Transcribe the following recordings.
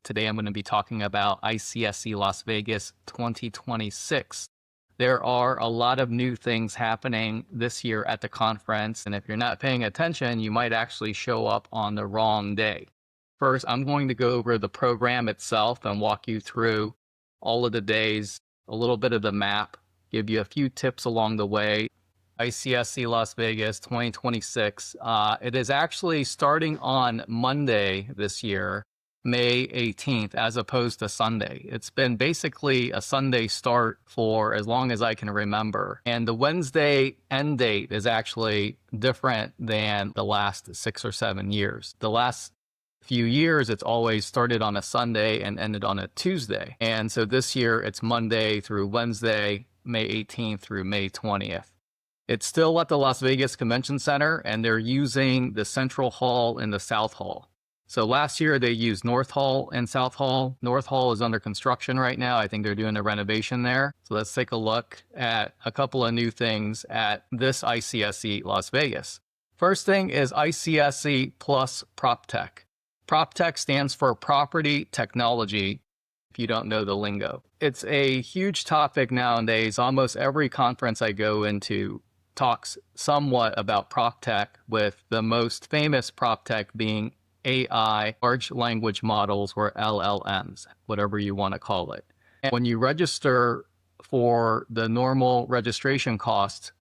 Today I'm going to be talking about ICSC Las Vegas 2026. There are a lot of new things happening this year at the conference, and if you're not paying attention, you might actually show up on the wrong day. First, I'm going to go over the program itself and walk you through all of the days, a little bit of the map, give you a few tips along the way. ICSC Las Vegas 2026. It is actually starting on Monday this year, May 18th, as opposed to Sunday. It's been basically a Sunday start for as long as I can remember. And the Wednesday end date is actually different than the last 6 or 7 years. The last few years, it's always started on a Sunday and ended on a Tuesday. And so this year, it's Monday through Wednesday, May 18th through May 20th. It's still at the Las Vegas Convention Center, and they're using the Central Hall and the South Hall. So last year they used North Hall and South Hall. North Hall is under construction right now. I think they're doing a renovation there. So let's take a look at a couple of new things at this ICSC Las Vegas. First thing is ICSC plus PropTech. PropTech stands for Property Technology, if you don't know the lingo. It's a huge topic nowadays. Almost every conference I go into talks somewhat about PropTech, with the most famous PropTech being AI, large language models, or LLMs, whatever you want to call it. And when you register for the normal registration cost,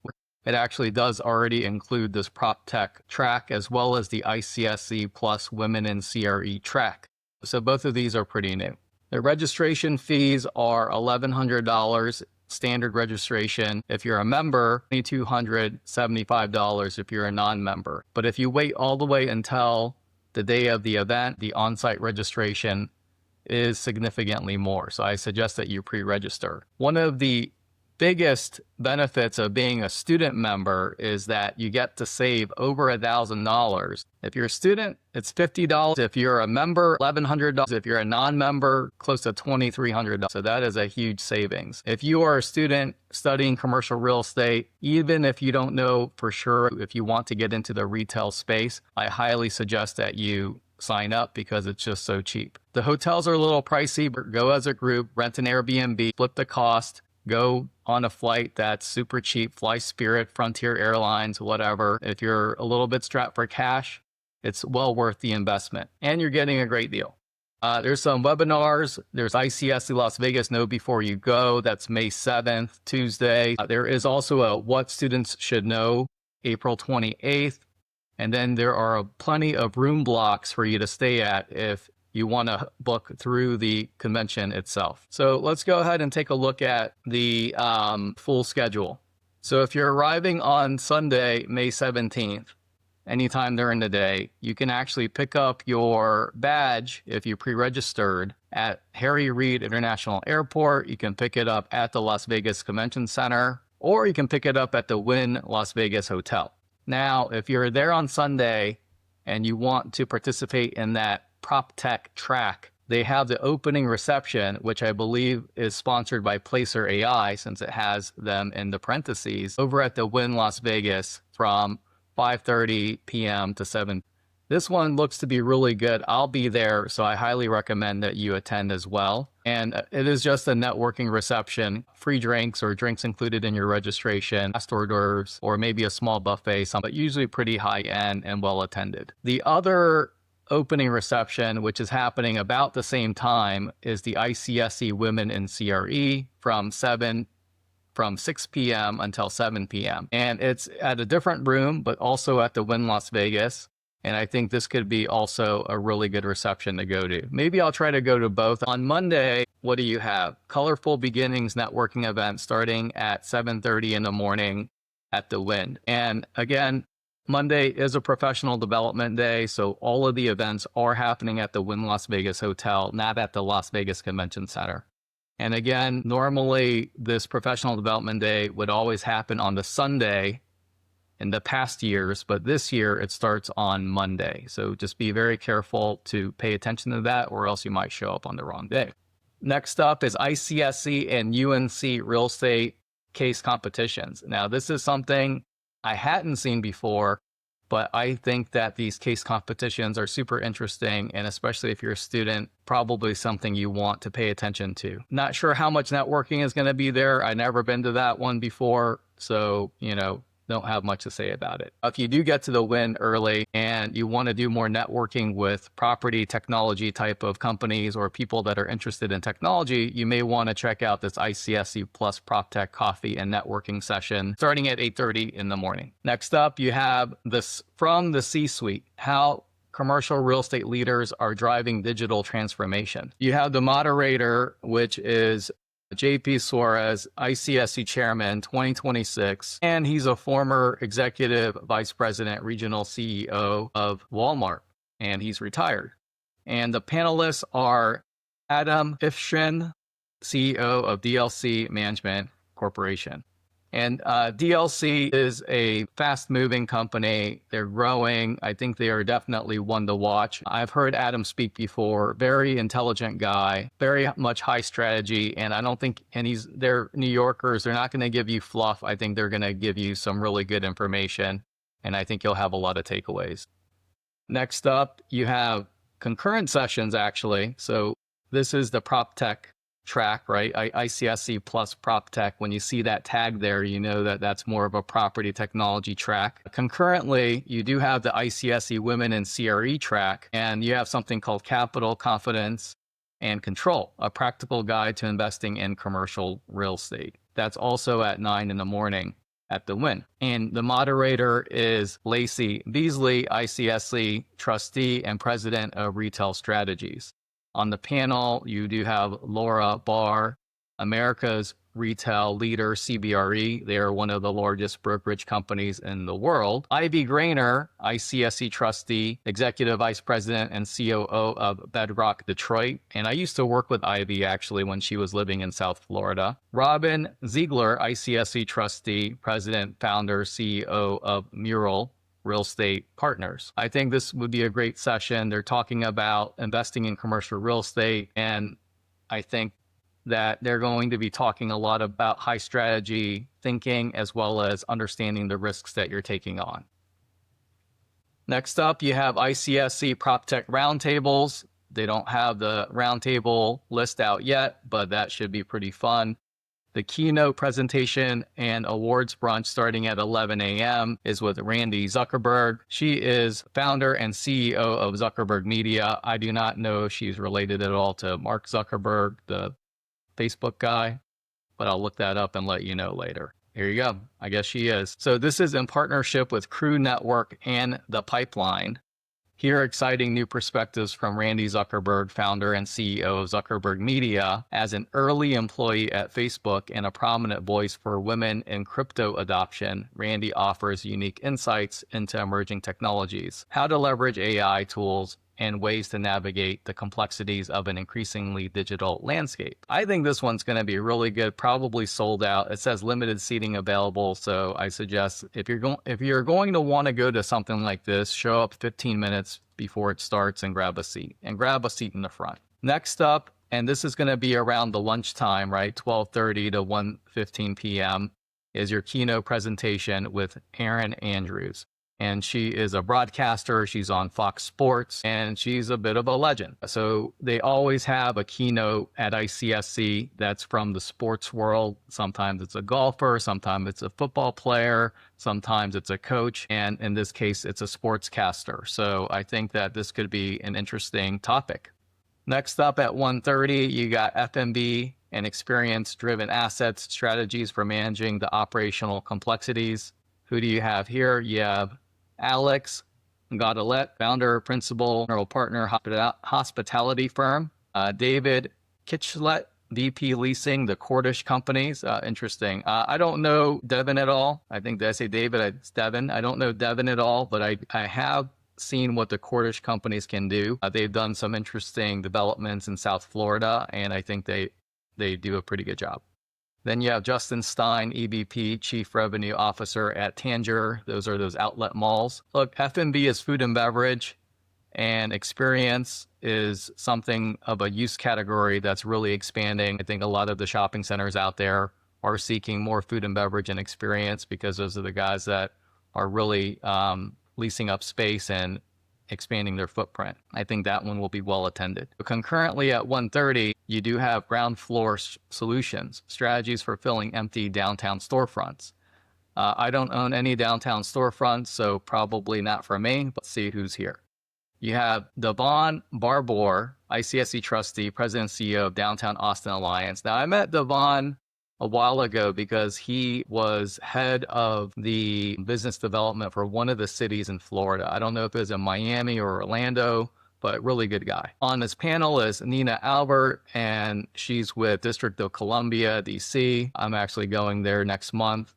it actually does already include this PropTech track, as well as the ICSC plus Women in CRE track. So both of these are pretty new. The registration fees are $1,100 standard registration. If you're a member, $2,275 if you're a non-member. But if you wait all the way until the day of the event, the on-site registration is significantly more. So I suggest that you pre-register. One of the biggest benefits of being a student member is that you get to save over $1,000. If you're a student, it's $50. If you're a member, $1,100. If you're a non-member, close to $2,300. So that is a huge savings. If you are a student studying commercial real estate, even if you don't know for sure if you want to get into the retail space, I highly suggest that you sign up because it's just so cheap. The hotels are a little pricey, but go as a group, rent an Airbnb, split the cost. Go on a flight that's super cheap, fly Spirit, Frontier Airlines, whatever. If you're a little bit strapped for cash, it's well worth the investment, and you're getting a great deal. There's some webinars. There's ICSC Las Vegas Know Before You Go. That's May 7th, Tuesday. There is also a What Students Should Know, April 28th. And then there are plenty of room blocks for you to stay at if you want to book through the convention itself. So let's go ahead and take a look at the full schedule. So if you're arriving on Sunday, May 17th, anytime during the day, you can actually pick up your badge if you pre-registered at Harry Reid International Airport. You can pick it up at the Las Vegas Convention Center, or you can pick it up at the Wynn Las Vegas Hotel. Now, if you're there on Sunday and you want to participate in that PropTech track, they have the opening reception, which I believe is sponsored by Placer AI, since it has them in the parentheses, over at the Wynn Las Vegas from 5:30 p.m. to 7. This one looks to be really good. I'll be there, so I highly recommend that you attend as well. And it is just a networking reception, free drinks or drinks included in your registration, fast hors d'oeuvres, or maybe a small buffet, but usually pretty high end and well attended. The other opening reception, which is happening about the same time, is the ICSC Women in CRE from 6 p.m. until 7 p.m. And it's at a different room, but also at the Wynn Las Vegas. And I think this could be also a really good reception to go to. Maybe I'll try to go to both. On Monday, what do you have? Colorful Beginnings networking event starting at 7:30 in the morning at the Wynn. And again, Monday is a professional development day, so all of the events are happening at the Wynn Las Vegas Hotel, not at the Las Vegas Convention Center. And again, normally this professional development day would always happen on the Sunday in the past years, but this year it starts on Monday. So just be very careful to pay attention to that, or else you might show up on the wrong day. Next up is ICSC and UNC real estate case competitions. Now, this is something I hadn't seen before, But I think that these case competitions are super interesting, and especially if you're a student, probably something you want to pay attention to. Not sure how much networking is going to be there. I've never been to that one before, so, don't have much to say about it. If you do get to the win early and you want to do more networking with property technology type of companies or people that are interested in technology, you may want to check out this ICSC Plus PropTech coffee and networking session starting at 8:30 in the morning. Next up, you have this from the C-suite, how commercial real estate leaders are driving digital transformation. You have the moderator, which is JP Suarez, ICSC Chairman 2026, and he's a former Executive Vice President, Regional CEO of Walmart, and he's retired. And the panelists are Adam Ifshin, CEO of DLC Management Corporation. And DLC is a fast-moving company. They're growing. I think they are definitely one to watch. I've heard Adam speak before. Very intelligent guy, very much high strategy. And I don't think, they're New Yorkers. They're not going to give you fluff. I think they're going to give you some really good information. And I think you'll have a lot of takeaways. Next up, you have concurrent sessions, actually. So this is the PropTech track, right? ICSC plus PropTech. When you see that tag there, you know that that's more of a property technology track. Concurrently, you do have the ICSC Women in CRE track, and you have something called Capital, Confidence, and Control, a practical guide to investing in commercial real estate. That's also at 9 in the morning at the Win. And the moderator is Lacey Beasley, ICSC trustee and president of Retail Strategies. On the panel, you do have Laura Barr, America's retail leader, CBRE. They are one of the largest brokerage companies in the world. Ivy Grainer, ICSC trustee, executive vice president and COO of Bedrock Detroit. And I used to work with Ivy actually when she was living in South Florida. Robin Ziegler, ICSC trustee, president, founder, CEO of Mural Real Estate Partners. I think this would be a great session. They're talking about investing in commercial real estate, and I think that they're going to be talking a lot about high strategy thinking as well as understanding the risks that you're taking on. Next up, you have ICSC PropTech Roundtables. They don't have the roundtable list out yet, but that should be pretty fun. The keynote presentation and awards brunch starting at 11 a.m. is with Randy Zuckerberg. She is founder and CEO of Zuckerberg Media. I do not know if she's related at all to Mark Zuckerberg, the Facebook guy, but I'll look that up and let you know later. Here you go. I guess she is. So this is in partnership with Crew Network and The Pipeline. Here are exciting new perspectives from Randy Zuckerberg, founder and CEO of Zuckerberg Media. As an early employee at Facebook and a prominent voice for women in crypto adoption, Randy offers unique insights into emerging technologies, how to leverage AI tools, and ways to navigate the complexities of an increasingly digital landscape. I think this one's going to be really good, probably sold out. It says limited seating available, so I suggest if you're going to want to go to something like this, show up 15 minutes before it starts and grab a seat in the front. Next up, and this is going to be around the lunchtime, right? 12:30 to 1:15 p.m. is your keynote presentation with Erin Andrews. And she is a broadcaster. She's on Fox Sports, and she's a bit of a legend. So they always have a keynote at ICSC that's from the sports world. Sometimes it's a golfer, sometimes it's a football player, sometimes it's a coach, and in this case, it's a sportscaster. So I think that this could be an interesting topic. Next up at 1:30, you got F&B and experience-driven assets, strategies for managing the operational complexities. Who do you have here? You have Alex Godelet, founder, principal, general partner, hospitality firm. David Kitchlet, VP Leasing, the Cordish Companies. Interesting. I don't know Devin at all. I think, did I say David? It's Devin. I don't know Devin at all, but I have seen what the Cordish Companies can do. They've done some interesting developments in South Florida, and I think they do a pretty good job. Then you have Justin Stein, EVP, Chief Revenue Officer at Tanger. Those are those outlet malls. Look, F&B is food and beverage, and experience is something of a use category that's really expanding. I think a lot of the shopping centers out there are seeking more food and beverage and experience because those are the guys that are really leasing up space and expanding their footprint. I think that one will be well attended. Concurrently at 1:30, you do have ground floor solutions, strategies for filling empty downtown storefronts. I don't own any downtown storefronts, so probably not for me, but see who's here. You have Devon Barbour, ICSC trustee, president and CEO of Downtown Austin Alliance. Now, I met Devon a while ago because he was head of the business development for one of the cities in Florida. I don't know if it was in Miami or Orlando, but really good guy. On this panel is Nina Albert, and she's with District of Columbia, DC. I'm actually going there next month.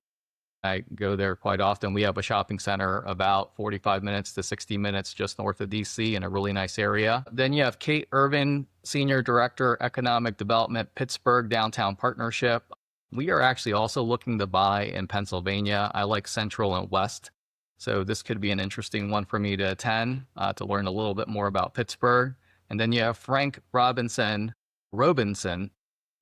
I go there quite often. We have a shopping center about 45 minutes to 60 minutes just north of DC in a really nice area. Then you have Kate Irvin, Senior Director, Economic Development, Pittsburgh Downtown Partnership. We are actually also looking to buy in Pennsylvania. I like Central and West. So this could be an interesting one for me to attend to learn a little bit more about Pittsburgh. And then you have Frank Robinson,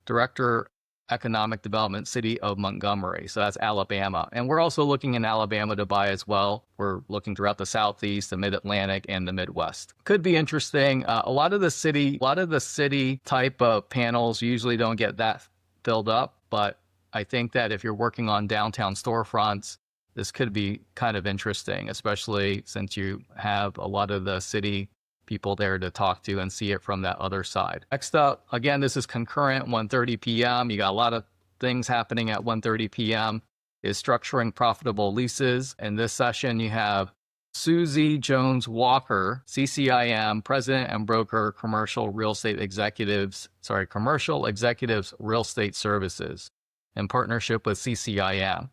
Director, Economic Development, City of Montgomery. So that's Alabama. And we're also looking in Alabama to buy as well. We're looking throughout the Southeast, the Mid-Atlantic, and the Midwest. Could be interesting. A lot of the city type of panels usually don't get that filled up, but I think that if you're working on downtown storefronts, this could be kind of interesting, especially since you have a lot of the city people there to talk to and see it from that other side. Next up, again, this is concurrent, 1:30 p.m. You got a lot of things happening at 1:30 p.m. is structuring profitable leases. In this session, you have Susie Jones Walker, CCIM, President and Broker, Commercial Executives Real Estate Services, in partnership with CCIM.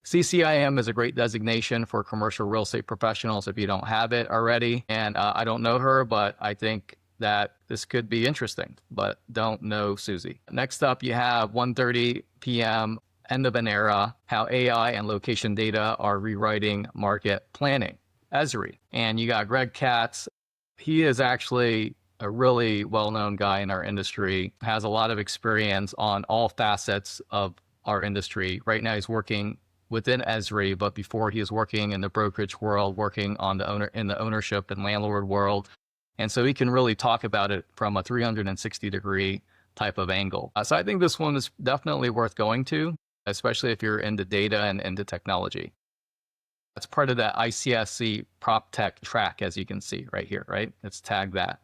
CCIM is a great designation for commercial real estate professionals if you don't have it already. And I don't know her, but I think that this could be interesting, but don't know Susie. Next up, you have 1:30 p.m., End of an Era, How AI and Location Data Are Rewriting Market Planning, Esri. And you got Greg Katz. He is actually a really well-known guy in our industry, has a lot of experience on all facets of our industry. Right now, he's working within Esri, but before he was working in the brokerage world, working on in the ownership and landlord world. And so he can really talk about it from a 360-degree type of angle. So I think this one is definitely worth going to, especially if you're into data and into technology. That's part of that ICSC PropTech track, as you can see right here, right? Let's tag that.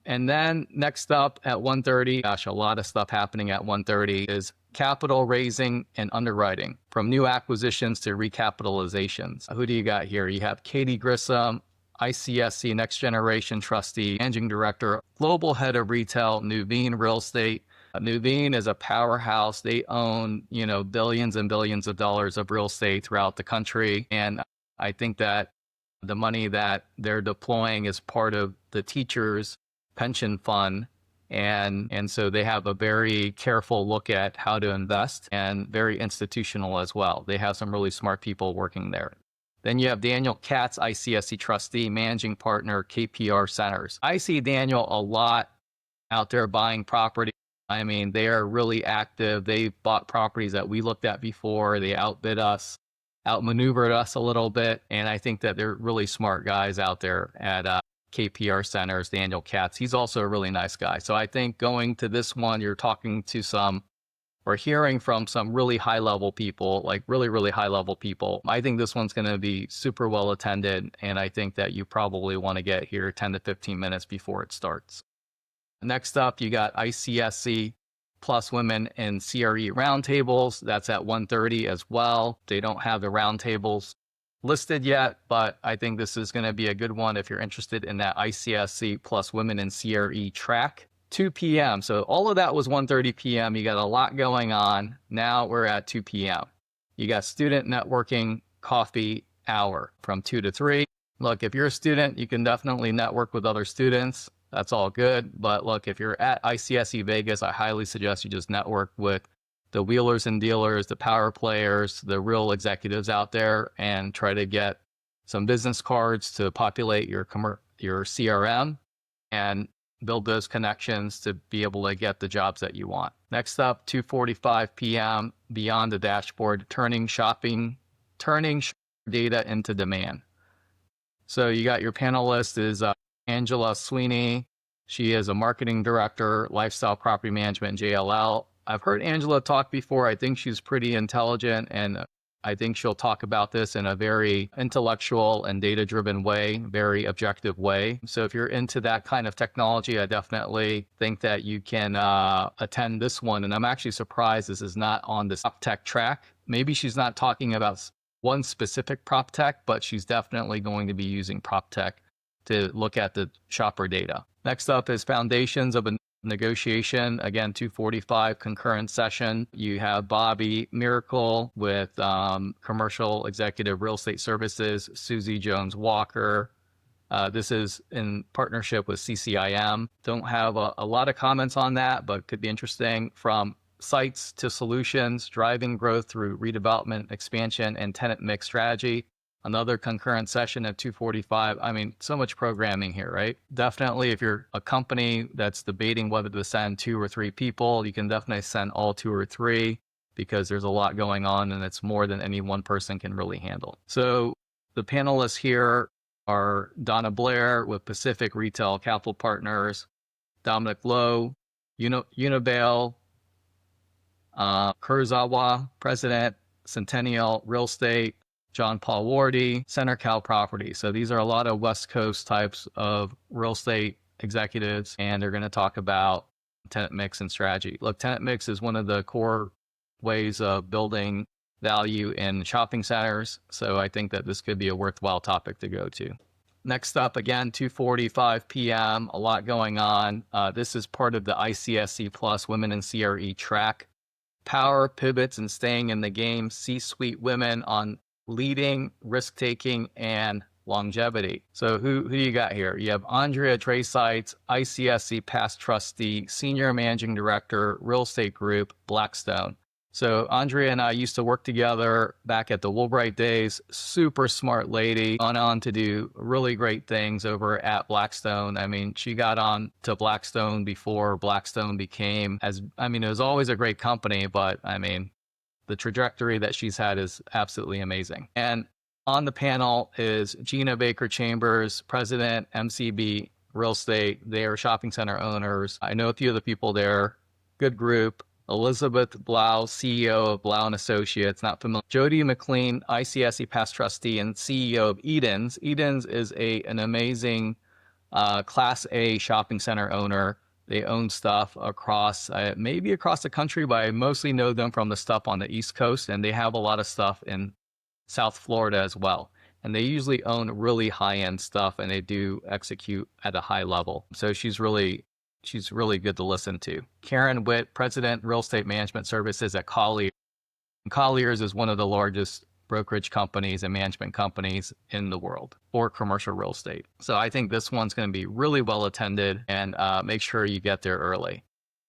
And then next up at 1:30, gosh, a lot of stuff happening at 1:30 is capital raising and underwriting, from new acquisitions to recapitalizations. Who do you got here? You have Katie Grissom, ICSC Next Generation Trustee, Managing Director, Global Head of Retail, Nuveen Real Estate. Nuveen is a powerhouse. They own, billions and billions of dollars of real estate throughout the country. And I think that the money that they're deploying is part of the teachers' pension fund. And so they have a very careful look at how to invest, and very institutional as well. They have some really smart people working there. Then you have Daniel Katz, ICSC trustee, managing partner, KPR Centers. I see Daniel a lot out there buying property. I mean, they are really active. They've bought properties that we looked at before. They outbid us, outmaneuvered us a little bit. And I think that they're really smart guys out there at KPR Centers. Daniel Katz, he's also a really nice guy. So I think going to this one, you're talking to or hearing from some really high level people, like really, really high level people. I think this one's going to be super well attended. And I think that you probably want to get here 10 to 15 minutes before it starts. Next up, you got ICSC Plus Women in CRE Roundtables. That's at 1:30 as well. They don't have the roundtables listed yet, but I think this is going to be a good one if you're interested in that ICSC Plus Women in CRE track. 2 p.m. So all of that was 1:30 p.m. You got a lot going on. Now we're at 2 p.m. You got student networking coffee hour from 2 to 3. Look, if you're a student, you can definitely network with other students. That's all good. But look, if you're at ICSC Vegas, I highly suggest you just network with the wheelers and dealers, the power players, the real executives out there, and try to get some business cards to populate your CRM and build those connections to be able to get the jobs that you want. Next up, 2:45 p.m., Beyond the Dashboard, turning data into demand. So you got your panelist is Angela Sweeney. She is a marketing director, lifestyle property management, JLL. I've heard Angela talk before. I think she's pretty intelligent, and I think she'll talk about this in a very intellectual and data-driven way, very objective way. So if you're into that kind of technology, I definitely think that you can attend this one. And I'm actually surprised this is not on this PropTech track. Maybe she's not talking about one specific PropTech, but she's definitely going to be using PropTech to look at the shopper data. Next up is Foundations of a Negotiation. Again, 2:45 concurrent session. You have Bobby Miracle with Commercial Executive Real Estate Services, Susie Jones Walker. This is in partnership with CCIM. Don't have a lot of comments on that, but could be interesting. From sites to solutions, driving growth through redevelopment, expansion, and tenant mix strategy. Another concurrent session at 2:45. I mean, so much programming here, right? Definitely, if you're a company that's debating whether to send 2 or 3 people, you can definitely send all 2 or 3 because there's a lot going on and it's more than any one person can really handle. So the panelists here are Donna Blair with Pacific Retail Capital Partners, Dominic Lowe, Unibail, Kurzawa, President, Centennial Real Estate, John Paul Wardy, Center Cal Property. So these are a lot of West Coast types of real estate executives, and they're going to talk about tenant mix and strategy. Look, tenant mix is one of the core ways of building value in shopping centers. So I think that this could be a worthwhile topic to go to. Next up, again, 2:45 p.m., a lot going on. This is part of the ICSC Plus Women in CRE track. Power, pivots, and staying in the game. C-suite women on leading, risk-taking, and longevity. So who do you got here? You have Andrea Tresites, ICSC past trustee, senior managing director, real estate group, Blackstone. So Andrea and I used to work together back at the Woolbright days. Super smart lady, gone on to do really great things over at Blackstone. I mean, she got on to Blackstone before Blackstone became it was always a great company, but I mean, the trajectory that she's had is absolutely amazing. And on the panel is Gina Baker Chambers, President, MCB Real Estate. They are shopping center owners. I know a few of the people there. Good group. Elizabeth Blau, CEO of Blau & Associates, not familiar. Jody McLean, ICSC past trustee and CEO of Edens. Edens is an amazing Class A shopping center owner. They own stuff across, maybe across the country, but I mostly know them from the stuff on the East Coast, and they have a lot of stuff in South Florida as well. And they usually own really high-end stuff, and they do execute at a high level. So she's really good to listen to. Karen Witt, President, Real Estate Management Services at Colliers. Colliers is one of the largest brokerage companies and management companies in the world for commercial real estate. So I think this one's going to be really well attended, and make sure you get there early.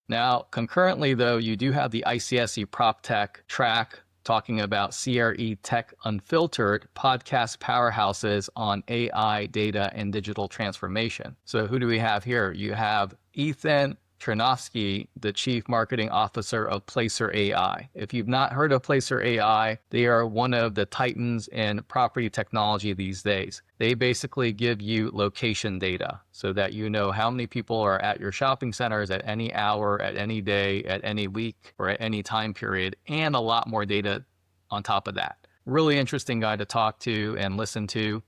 Now, concurrently though, you do have the ICSC PropTech track talking about CRE Tech Unfiltered, podcast powerhouses on AI, data, and digital transformation. So who do we have here? You have Ethan Chernovsky, the Chief Marketing Officer of Placer AI. If you've not heard of Placer AI, they are one of the titans in property technology these days. They basically give you location data so that you know how many people are at your shopping centers at any hour, at any day, at any week, or at any time period, and a lot more data on top of that. Really interesting guy to talk to and listen to.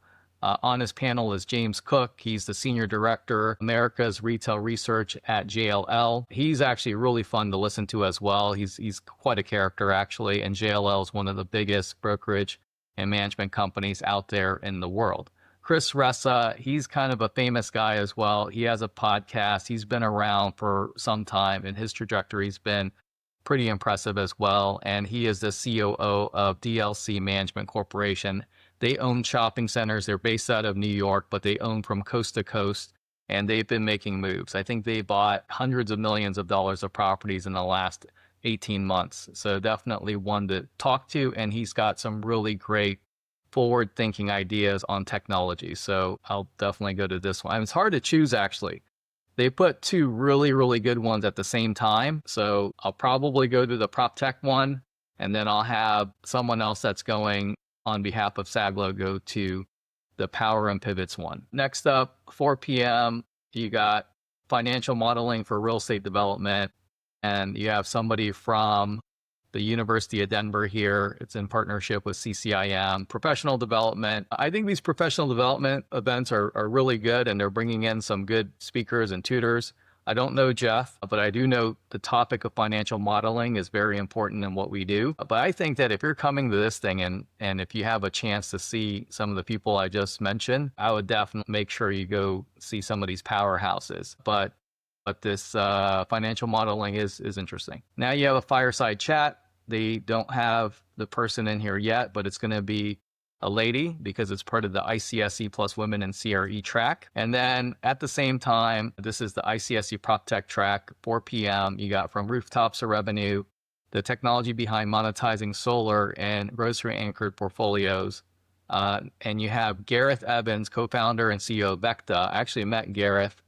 On his panel is James Cook. He's the Senior Director, America's Retail Research at JLL. He's actually really fun to listen to as well. He's quite a character, actually, and JLL is one of the biggest brokerage and management companies out there in the world. Chris Ressa, he's kind of a famous guy as well. He has a podcast. He's been around for some time, and his trajectory's been pretty impressive as well. And he is the COO of DLC Management Corporation. They own shopping centers. They're based out of New York, but they own from coast to coast, and they've been making moves. I think they bought hundreds of millions of dollars of properties in the last 18 months. So definitely one to talk to, and he's got some really great forward-thinking ideas on technology. So I'll definitely go to this one. I mean, it's hard to choose, actually. They put 2 really, really good ones at the same time. So I'll probably go to the PropTech one, and then I'll have someone else that's going on behalf of Saglo go to the Power and Pivots one. Next up, 4 p.m., you got financial modeling for real estate development. And you have somebody from the University of Denver here. It's in partnership with CCIM. Professional development. I think these professional development events are really good, and they're bringing in some good speakers and tutors. I don't know Jeff, but I do know the topic of financial modeling is very important in what we do. But I think that if you're coming to this thing and if you have a chance to see some of the people I just mentioned, I would definitely make sure you go see some of these powerhouses. But this financial modeling is interesting. Now you have a fireside chat. They don't have the person in here yet, but it's going to be a lady because it's part of the ICSC plus Women in CRE track. And then at the same time, this is the ICSC PropTech track, 4 p.m. You got from rooftops to revenue, the technology behind monetizing solar and grocery anchored portfolios. And you have Gareth Evans, co-founder and CEO of Vecta. I actually met Gareth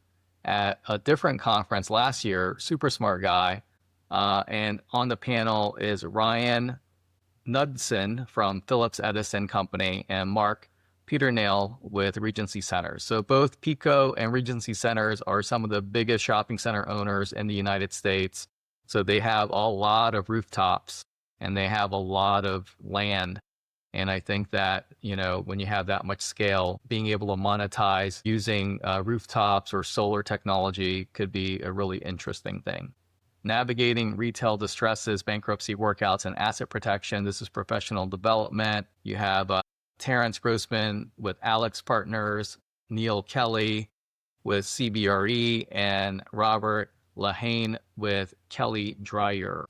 at a different conference last year, super smart guy. And on the panel is Ryan Knudsen from Phillips Edison Company and Mark Peternail with Regency Centers. So both Pico and Regency Centers are some of the biggest shopping center owners in the United States. So they have a lot of rooftops and they have a lot of land. And I think that, you know, when you have that much scale, being able to monetize using rooftops or solar technology could be a really interesting thing. Navigating retail distresses, bankruptcy workouts, and asset protection. This is professional development. You have Terrence Grossman with Alex Partners, Neil Kelly with CBRE, and Robert Lahane with Kelly Dreyer.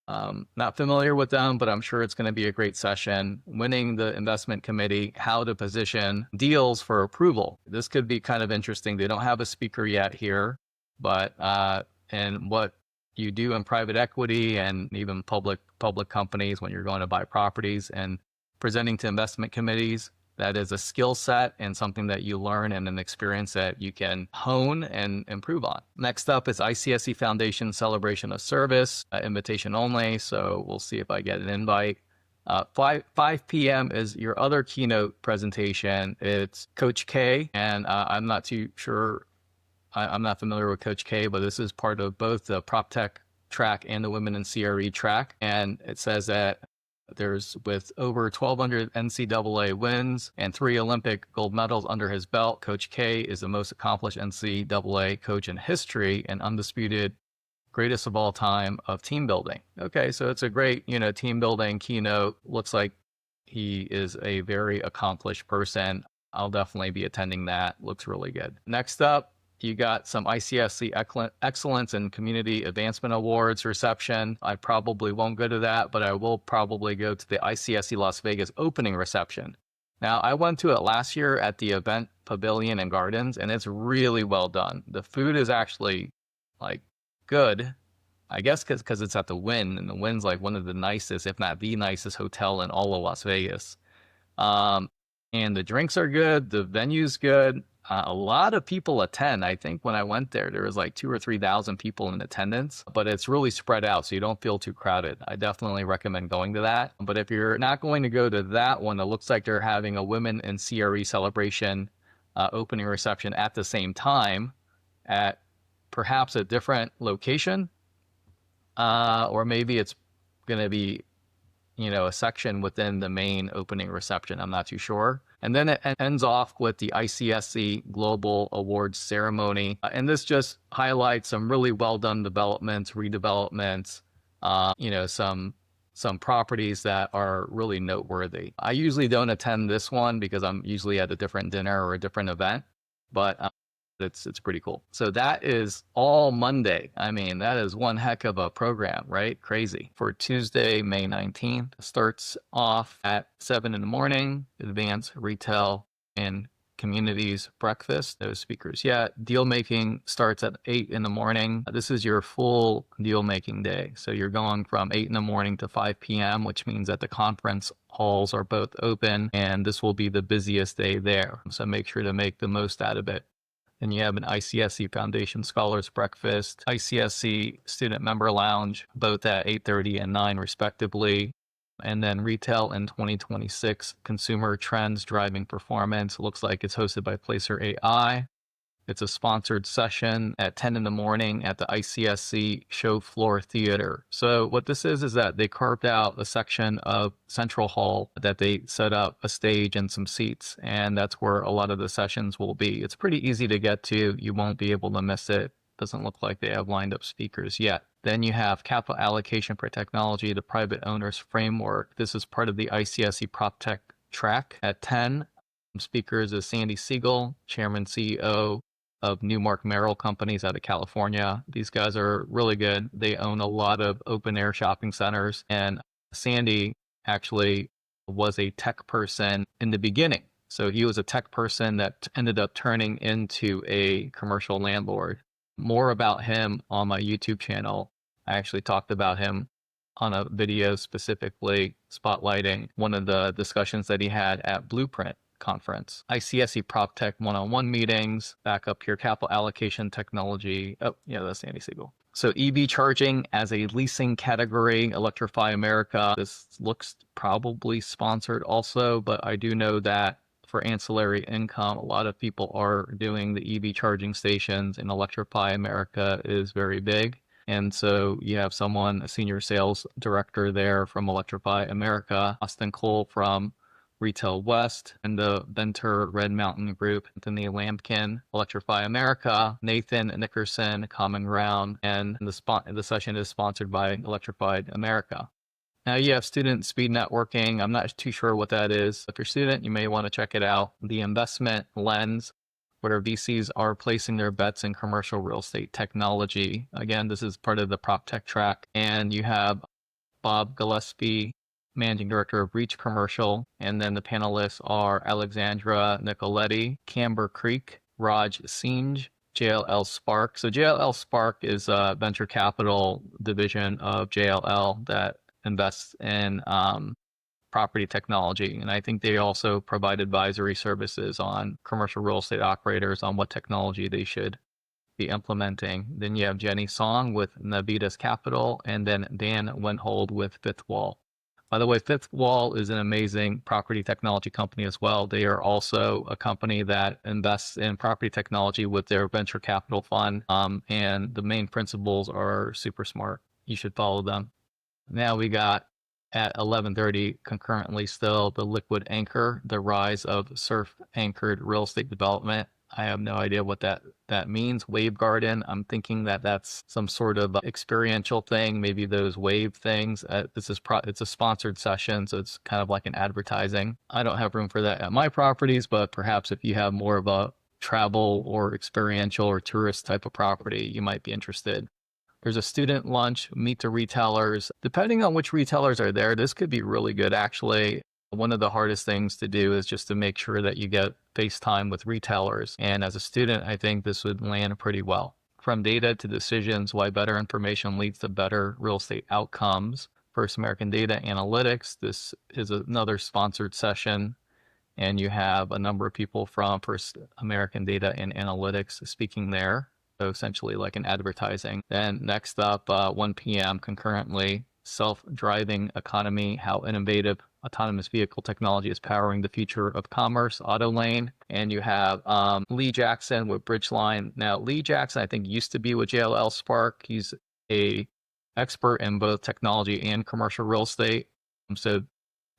Not familiar with them, but I'm sure it's going to be a great session. Winning the investment committee, how to position deals for approval. This could be kind of interesting. They don't have a speaker yet here, but and what you do in private equity and even public companies when you're going to buy properties and presenting to investment committees. That is a skill set and something that you learn and an experience that you can hone and improve on. Next up is ICSC Foundation Celebration of Service, invitation only. So we'll see if I get an invite. 5 p.m. is your other keynote presentation. It's Coach K, and I'm not too sure. I'm not familiar with Coach K, but this is part of both the PropTech track and the Women in CRE track. And it says that there's with over 1,200 NCAA wins and 3 Olympic gold medals under his belt, Coach K is the most accomplished NCAA coach in history and undisputed greatest of all time of team building. Okay, so it's a great, you know, team building keynote. Looks like he is a very accomplished person. I'll definitely be attending that. Looks really good. Next up, you got some ICSC Excellence and Community Advancement Awards reception. I probably won't go to that, but I will probably go to the ICSC Las Vegas opening reception. Now, I went to it last year at the event pavilion and gardens, and it's really well done. The food is actually like good, I guess because it's at the Wynn, and the Wynn's like one of the nicest, if not the nicest hotel in all of Las Vegas. And the drinks are good, the venue's good. A lot of people attend. I think when I went there was like 2,000 or 3,000 people in attendance, but it's really spread out so you don't feel too crowded. I definitely recommend going to that. But if you're not going to go to that one, it looks like they're having a Women in CRE celebration opening reception at the same time at perhaps a different location, or maybe it's going to be, you know, a section within the main opening reception. I'm not too sure. And then it ends off with the ICSC Global Awards ceremony. And this just highlights some really well done developments, redevelopments, you know, some properties that are really noteworthy. I usually don't attend this one because I'm usually at a different dinner or a different event, but it's pretty cool. So that is all Monday. I mean, that is one heck of a program, right? Crazy. For Tuesday, May 19th, starts off at 7 in the morning, advanced retail and communities breakfast. No speakers yet. Deal making starts at 8 in the morning. This is your full deal making day. So you're going from 8 in the morning to 5 p.m., which means that the conference halls are both open and this will be the busiest day there. So make sure to make the most out of it. Then you have an ICSC Foundation Scholars Breakfast, ICSC Student Member Lounge, both at 8:30 and 9 respectively. And then Retail in 2026, Consumer Trends Driving Performance. It looks like it's hosted by Placer AI. It's a sponsored session at 10 in the morning at the ICSC Show Floor Theater. So what this is that they carved out a section of Central Hall that they set up a stage and some seats, and that's where a lot of the sessions will be. It's pretty easy to get to. You won't be able to miss it. Doesn't look like they have lined up speakers yet. Then you have Capital Allocation for Technology, the Private Owners Framework. This is part of the ICSC PropTech track at 10. Speakers is Sandy Siegel, Chairman CEO of Newmark Merrill Companies out of California. These guys are really good. They own a lot of open air shopping centers. And Sandy actually was a tech person in the beginning. So he was a tech person that ended up turning into a commercial landlord. More about him on my YouTube channel. I actually talked about him on a video specifically spotlighting one of the discussions that he had at Blueprint conference. ICSC PropTech one-on-one meetings, back up here, capital allocation technology. Oh, yeah, that's Sandy Siegel. So EV charging as a leasing category, Electrify America. This looks probably sponsored also, but I do know that for ancillary income, a lot of people are doing the EV charging stations, and Electrify America is very big. And so you have someone, a senior sales director there from Electrify America, Austin Cole from Retail West, and the Venture Red Mountain Group, Anthony Lampkin, Electrify America, Nathan Nickerson, Common Ground, and the session is sponsored by Electrified America. Now you have student speed networking. I'm not too sure what that is. If you're a student, you may want to check it out. The investment lens, where VCs are placing their bets in commercial real estate technology. Again, this is part of the PropTech track. And you have Bob Gillespie, Managing Director of Reach Commercial. And then the panelists are Alexandra Nicoletti, Camber Creek, Raj Singe, JLL Spark. So JLL Spark is a venture capital division of JLL that invests in property technology. And I think they also provide advisory services on commercial real estate operators on what technology they should be implementing. Then you have Jenny Song with Navitas Capital, and then Dan Wenthold with Fifth Wall. By the way, Fifth Wall is an amazing property technology company as well. They are also a company that invests in property technology with their venture capital fund, and the main principals are super smart. You should follow them. Now we got at 11:30 concurrently still the Liquid Anchor, the rise of surf anchored real estate development. I have no idea what that means. Wave Garden, I'm thinking that that's some sort of experiential thing, maybe those wave things. It's a sponsored session, so it's kind of like an advertising. I don't have room for that at my properties, but perhaps if you have more of a travel or experiential or tourist type of property, you might be interested. There's a student lunch, meet the retailers. Depending on which retailers are there, this could be really good actually. One of the hardest things to do is just to make sure that you get face time with retailers. And as a student, I think this would land pretty well. From data to decisions, why better information leads to better real estate outcomes. First American Data Analytics. This is another sponsored session. And you have a number of people from First American Data and Analytics speaking there. So essentially like an advertising. Then next up, 1 p.m. concurrently, self-driving economy, how innovative autonomous vehicle technology is powering the future of commerce, Auto Lane. And you have Lee Jackson with Bridgeline. Now, Lee Jackson, I think, used to be with JLL Spark. He's a expert in both technology and commercial real estate. So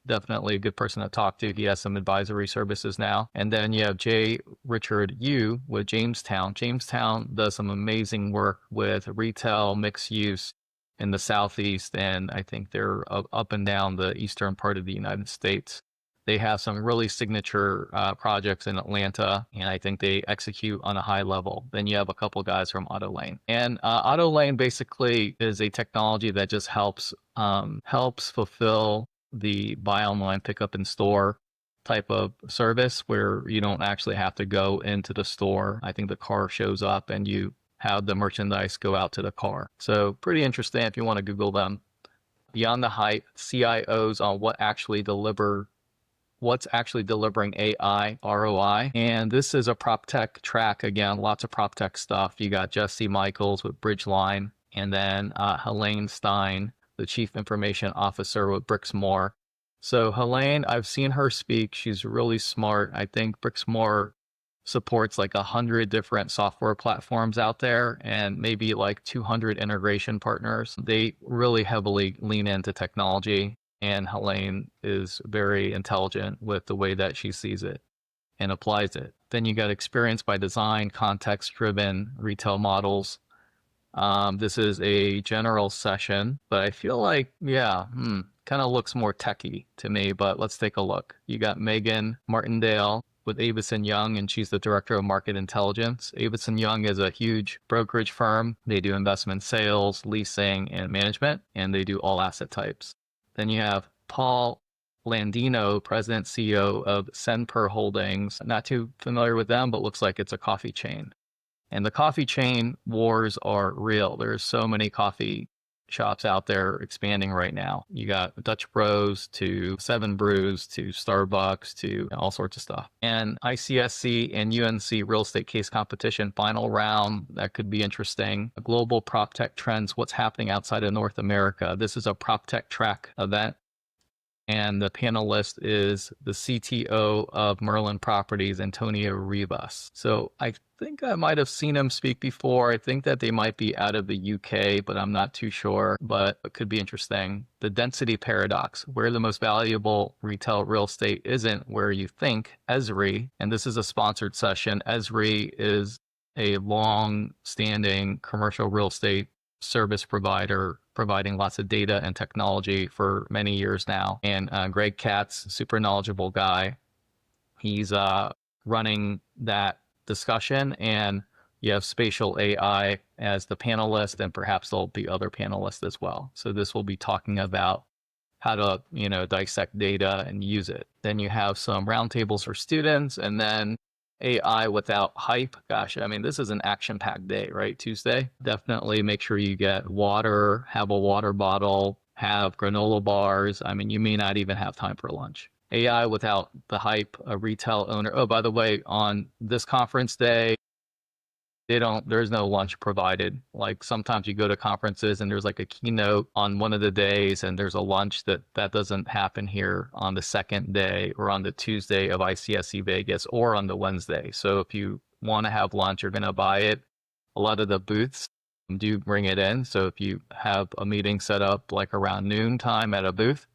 definitely a good person to talk to. He has some advisory services now. And then you have J. Richard Yu with Jamestown. Jamestown does some amazing work with retail, mixed use in the Southeast. And I think they're up and down the eastern part of the United States. They have some really signature projects in Atlanta, and I think they execute on a high level. Then you have a couple guys from Auto Lane. And Auto Lane basically is a technology that just helps fulfill the buy online, pick up in store type of service where you don't actually have to go into the store. I think the car shows up and you have the merchandise go out to the car. So pretty interesting if you want to Google them. Beyond the Hype, CIOs on what's actually delivering AI ROI. And this is a PropTech track. Again, lots of PropTech stuff. You got Jesse Michaels with Bridgeline, and then Helene Stein the Chief Information Officer with Brixmor. So Helene, I've seen her speak. She's really smart. I think Brixmor supports like 100 different software platforms out there and maybe like 200 integration partners. They really heavily lean into technology, and Helene is very intelligent with the way that she sees it and applies it. Then you got experience by design, context-driven retail models. This is a general session, but I feel like, kind of looks more techy to me, but let's take a look. You got Megan Martindale with Avison Young, and she's the Director of Market Intelligence. Avison Young is a huge brokerage firm. They do investment sales, leasing, and management, and they do all asset types. Then you have Paul Landino, President CEO of Senper Holdings. Not too familiar with them, but looks like it's a coffee chain. And the coffee chain wars are real. There's so many coffee shops out there expanding right now. You got Dutch Bros to Seven Brews to Starbucks to all sorts of stuff. And ICSC and UNC real estate case competition final round, that could be interesting. Global PropTech trends, what's happening outside of North America. This is a PropTech track event. And the panelist is the CTO of Merlin Properties, Antonio Rivas. So I think I might have seen him speak before. I think that they might be out of the UK, but I'm not too sure, but it could be interesting. The density paradox, where the most valuable retail real estate isn't where you think. Esri, and this is a sponsored session. Esri is a long-standing commercial real estate service provider, providing lots of data and technology for many years now. And Greg Katz, super knowledgeable guy. He's running that discussion, and you have spatial AI as the panelist, and perhaps there'll be other panelists as well. So this will be talking about how to, dissect data and use it. Then you have some roundtables for students, and then AI without hype. Gosh, I mean, this is an action-packed day, right? Tuesday. Definitely make sure you get water, have a water bottle, have granola bars. I mean, you may not even have time for lunch. AI without the hype, a retail owner. Oh, by the way, on this conference day, there's no lunch provided. Like sometimes you go to conferences and there's like a keynote on one of the days and there's a lunch that doesn't happen here on the second day or on the Tuesday of ICSC Vegas or on the Wednesday. So if you want to have lunch, you're going to buy it. A lot of the booths do bring it in. So if you have a meeting set up like around noon time at a booth,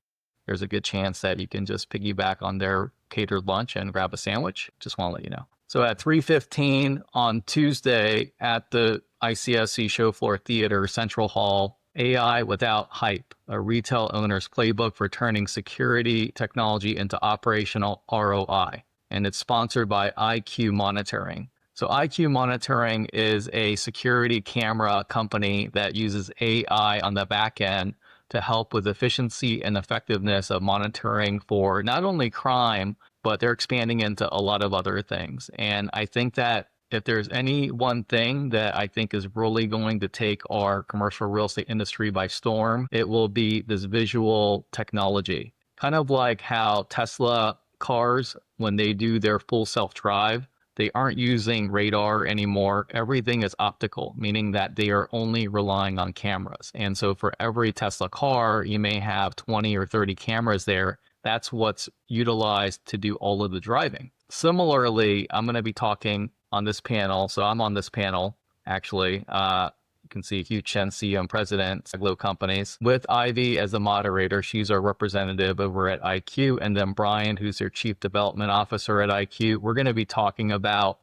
there's a good chance that you can just piggyback on their catered lunch and grab a sandwich. Just want to let you know. So at 3:15 on Tuesday at the ICSC Show Floor Theater, Central Hall, AI without hype, a retail owner's playbook for turning security technology into operational ROI. And it's sponsored by IQ Monitoring. So IQ Monitoring is a security camera company that uses AI on the back end to help with efficiency and effectiveness of monitoring for not only crime, but they're expanding into a lot of other things. And I think that if there's any one thing that I think is really going to take our commercial real estate industry by storm, it will be this visual technology. Kind of like how Tesla cars, when they do their full self-drive, they aren't using radar anymore. Everything is optical, meaning that they are only relying on cameras. And so for every Tesla car, you may have 20 or 30 cameras there. That's what's utilized to do all of the driving. Similarly, I'm going to be talking on this panel. So I'm on this panel, actually. You can see Hugh Chen, CEO and President, Glow Companies, with Ivy as the moderator. She's our representative over at IQ. And then Brian, who's their Chief Development Officer at IQ. We're going to be talking about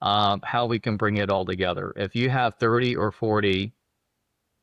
how we can bring it all together. If you have 30 or 40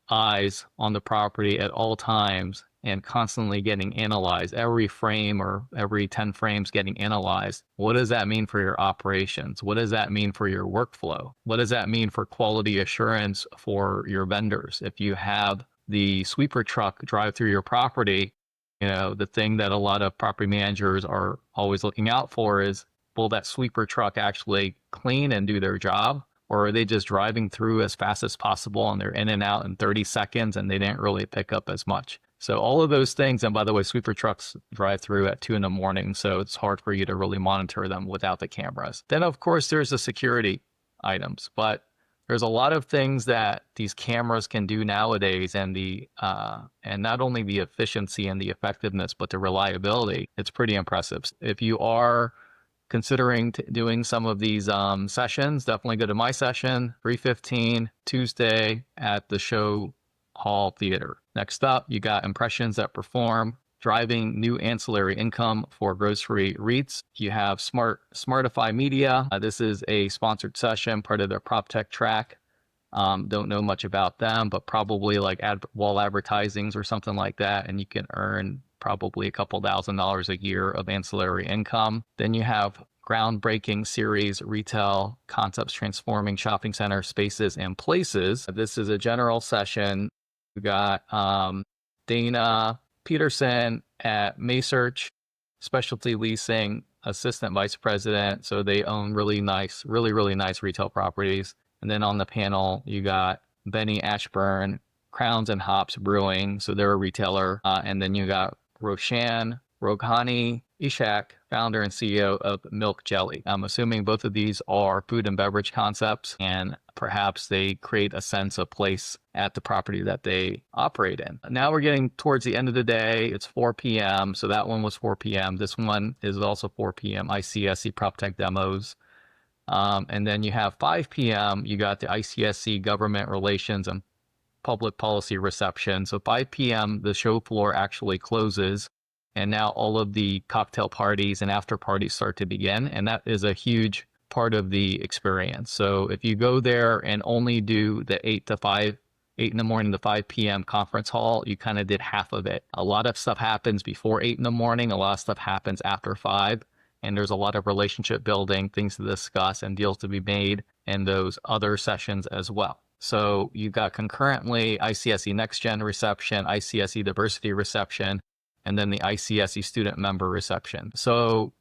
eyes on the property at all times and constantly getting analyzed, every frame or every 10 frames getting analyzed, what does that mean for your operations? What does that mean for your workflow? What does that mean for quality assurance for your vendors? If you have the sweeper truck drive through your property, the thing that a lot of property managers are always looking out for is, will that sweeper truck actually clean and do their job? Or are they just driving through as fast as possible and they're in and out in 30 seconds and they didn't really pick up as much? So all of those things, and by the way, sweeper trucks drive through at 2 a.m, so it's hard for you to really monitor them without the cameras. Then of course there's the security items, but There's a lot of things that these cameras can do nowadays, and and not only the efficiency and the effectiveness, but the reliability. It's pretty impressive. If you are considering doing some of these sessions, definitely go to my session, 3:15 Tuesday at the Show Hall Theater. Next up, you got Impressions That Perform, driving new ancillary income for grocery REITs. You have Smartify Media. This is a sponsored session, part of their PropTech track. Don't know much about them, but probably like wall advertisings or something like that, and you can earn probably a couple $1,000s a year of ancillary income. Then you have groundbreaking series, Retail Concepts Transforming Shopping Center Spaces and Places. This is a general session. We got Dana Peterson at Maysearch, Specialty Leasing, Assistant Vice President. So they own really nice retail properties. And then on the panel, you got Benny Ashburn, Crowns and Hops Brewing. So they're a retailer. And then you got Roshan Roghani Ishak, founder and CEO of Milk Jelly. I'm assuming both of these are food and beverage concepts, and perhaps they create a sense of place at the property that they operate in. Now we're getting towards the end of the day. It's 4 p.m. So that one was 4 p.m. This one is also 4 p.m. ICSC PropTech demos. And then you have 5 p.m. You got the ICSC Government Relations and Public Policy Reception. So 5 p.m. the show floor actually closes, and now all of the cocktail parties and after parties start to begin, and that is a huge part of the experience. So if you go there and only do the 8 in the morning to 5 p.m. conference hall, you kind of did half of it. A lot of stuff happens before 8 in the morning. A lot of stuff happens after 5. And there's a lot of relationship building, things to discuss, and deals to be made in those other sessions as well. So you've got concurrently ICSC Next Gen reception, ICSC Diversity reception, and then the ICSC Student Member reception. So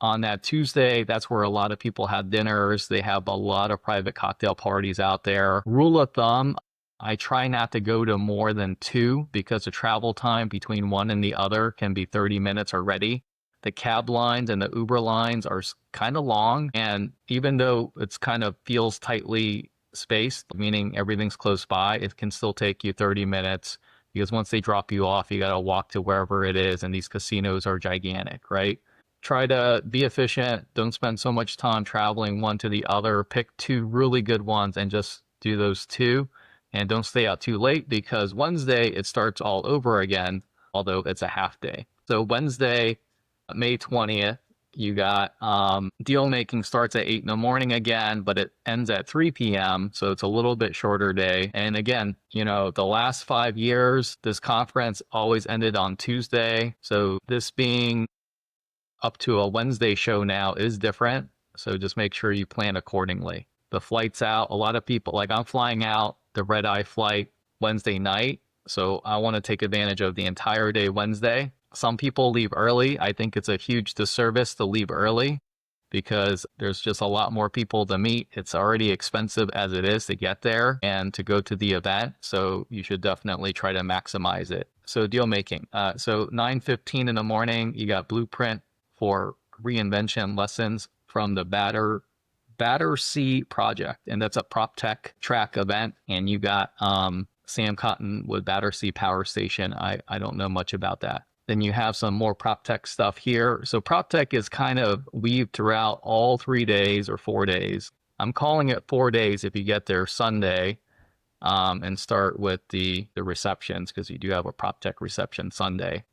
on that Tuesday, that's where a lot of people have dinners. They have a lot of private cocktail parties out there. Rule of thumb, I try not to go to more than 2 because the travel time between one and the other can be 30 minutes already. The cab lines and the Uber lines are kind of long. And even though it's kind of feels tightly spaced, meaning everything's close by, it can still take you 30 minutes because once they drop you off, you got to walk to wherever it is. And these casinos are gigantic, right? Try to be efficient. Don't spend so much time traveling one to the other. Pick 2 really good ones and just do those 2. And don't stay out too late because Wednesday, it starts all over again, although it's a half day. So Wednesday, May 20th, you got deal making starts at 8 in the morning again, but it ends at 3 p.m. So it's a little bit shorter day. And again, you know, the last 5 years, this conference always ended on Tuesday. So this being up to a Wednesday show now is different. So just make sure you plan accordingly. The flight's out. A lot of people, like I'm flying out the red eye flight Wednesday night. So I want to take advantage of the entire day Wednesday. Some people leave early. I think it's a huge disservice to leave early because there's just a lot more people to meet. It's already expensive as it is to get there and to go to the event. So you should definitely try to maximize it. So deal making. So 9:15 in the morning, you got Blueprint for Reinvention Lessons from the Battersea Project. And that's a PropTech track event. And you got Sam Cotton with Battersea Power Station. I don't know much about that. Then you have some more PropTech stuff here. So PropTech is kind of weaved throughout all 3 days or 4 days. I'm calling it 4 days if you get there Sunday and start with the receptions because you do have a PropTech reception Sunday.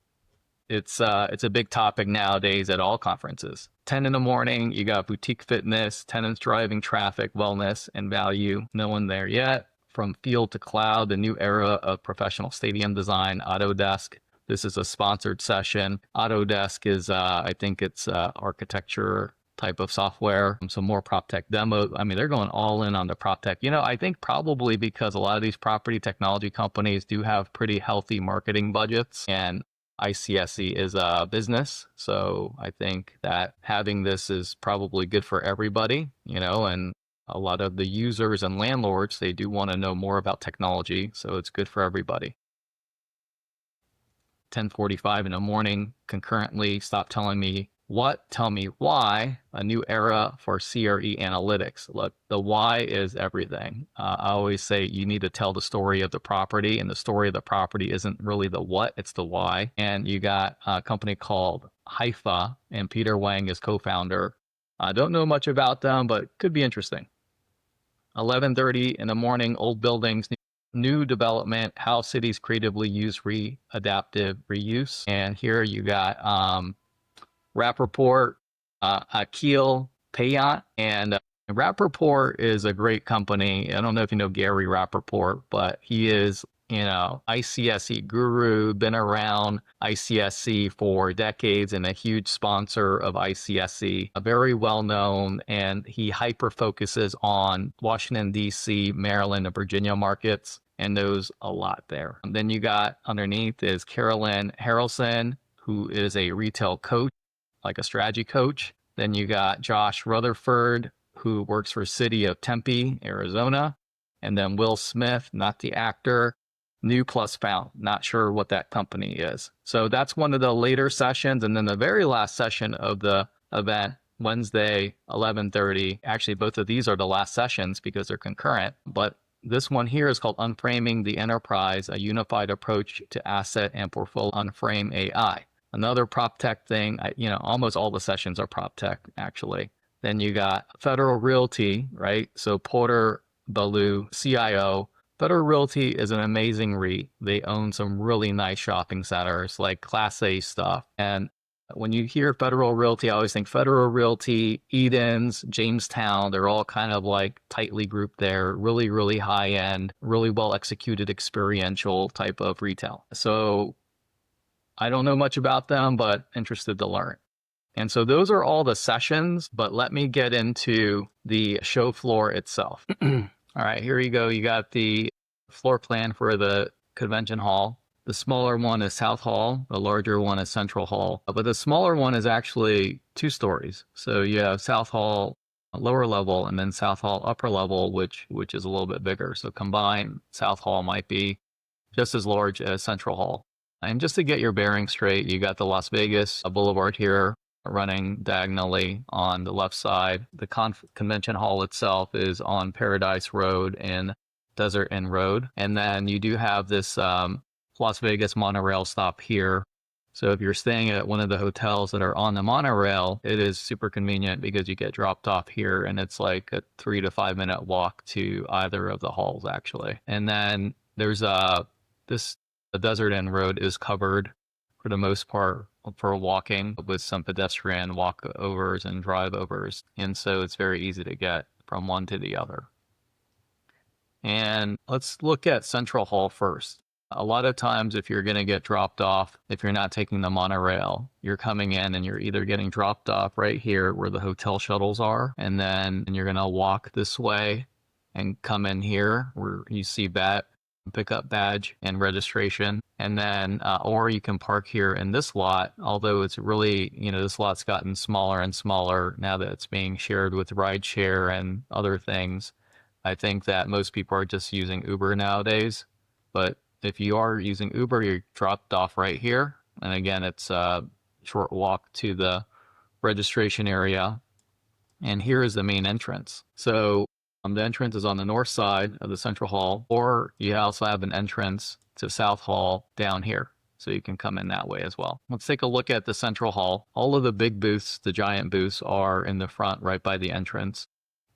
It's a big topic nowadays at all conferences. 10 in the morning, you got boutique fitness, tenants driving traffic, wellness, and value. No one there yet. From field to cloud, the new era of professional stadium design, Autodesk. This is a sponsored session. Autodesk is, I think it's architecture type of software. Some more PropTech demo. I mean, they're going all in on the PropTech. You know, I think probably because a lot of these property technology companies do have pretty healthy marketing budgets, and ICSC is a business. So I think that having this is probably good for everybody, you know, and a lot of the users and landlords, they do want to know more about technology. So it's good for everybody. 10:45 in the morning, concurrently, stop telling me What? Tell me why. A new era for CRE analytics. Look, the why is everything. I always say you need to tell the story of the property, and the story of the property isn't really the what, it's the why. And you got a company called Haifa, and Peter Wang is co-founder. I don't know much about them, but could be interesting. 11:30 in the morning, old buildings, new development, how cities creatively use adaptive reuse. And here you got Rappaport, Akil, Payant, and Rappaport is a great company. I don't know if you know Gary Rappaport, but he is, ICSC guru, been around ICSC for decades and a huge sponsor of ICSC, very well known, and he hyper focuses on Washington, D.C., Maryland, and Virginia markets, and knows a lot there. And then you got underneath is Carolyn Harrelson, who is a retail coach, like a strategy coach. Then you got Josh Rutherford, who works for City of Tempe, Arizona. And then Will Smith, not the actor, new plus found, not sure what that company is. So that's one of the later sessions. And then the very last session of the event, Wednesday, 11:30. Actually, both of these are the last sessions because they're concurrent. But this one here is called Unframing the Enterprise, a unified approach to asset and portfolio unframe AI. Another PropTech thing, almost all the sessions are PropTech, actually. Then you got Federal Realty, right? So Porter Baloo, CIO. Federal Realty is an amazing REIT. They own some really nice shopping centers, like Class A stuff. And when you hear Federal Realty, I always think Federal Realty, Edens, Jamestown, they're all kind of like tightly grouped there, really, really high end, really well executed experiential type of retail. So I don't know much about them, but interested to learn. And so those are all the sessions, but let me get into the show floor itself. All right, here you go. You got the floor plan for the convention hall. The smaller one is South Hall. The larger one is Central Hall. But the smaller one is actually 2 stories. So you have South Hall lower level and then South Hall upper level, which is a little bit bigger. So combined, South Hall might be just as large as Central Hall. And just to get your bearings straight, you got the Las Vegas Boulevard here running diagonally on the left side. The convention hall itself is on Paradise Road and Desert Inn Road. And then you do have this Las Vegas monorail stop here. So if you're staying at one of the hotels that are on the monorail, it is super convenient because you get dropped off here and it's like a 3 to 5 minute walk to either of the halls, actually. And then there's the Desert Inn Road is covered for the most part for walking with some pedestrian walkovers and drive-overs. And so it's very easy to get from one to the other. And let's look at Central Hall first. A lot of times if you're going to get dropped off, if you're not taking the monorail, you're coming in and you're either getting dropped off right here where the hotel shuttles are, and then you're going to walk this way and come in here where you see pickup badge and registration, and then or you can park here in this lot, although it's really, this lot's gotten smaller and smaller now that it's being shared with rideshare and other things. I think that most people are just using Uber nowadays, but if you are using Uber, you're dropped off right here, and again, it's a short walk to the registration area, and here is the main entrance. So the entrance is on the north side of the Central Hall, or you also have an entrance to South Hall down here. So you can come in that way as well. Let's take a look at the Central Hall. All of the big booths, the giant booths, are in the front right by the entrance.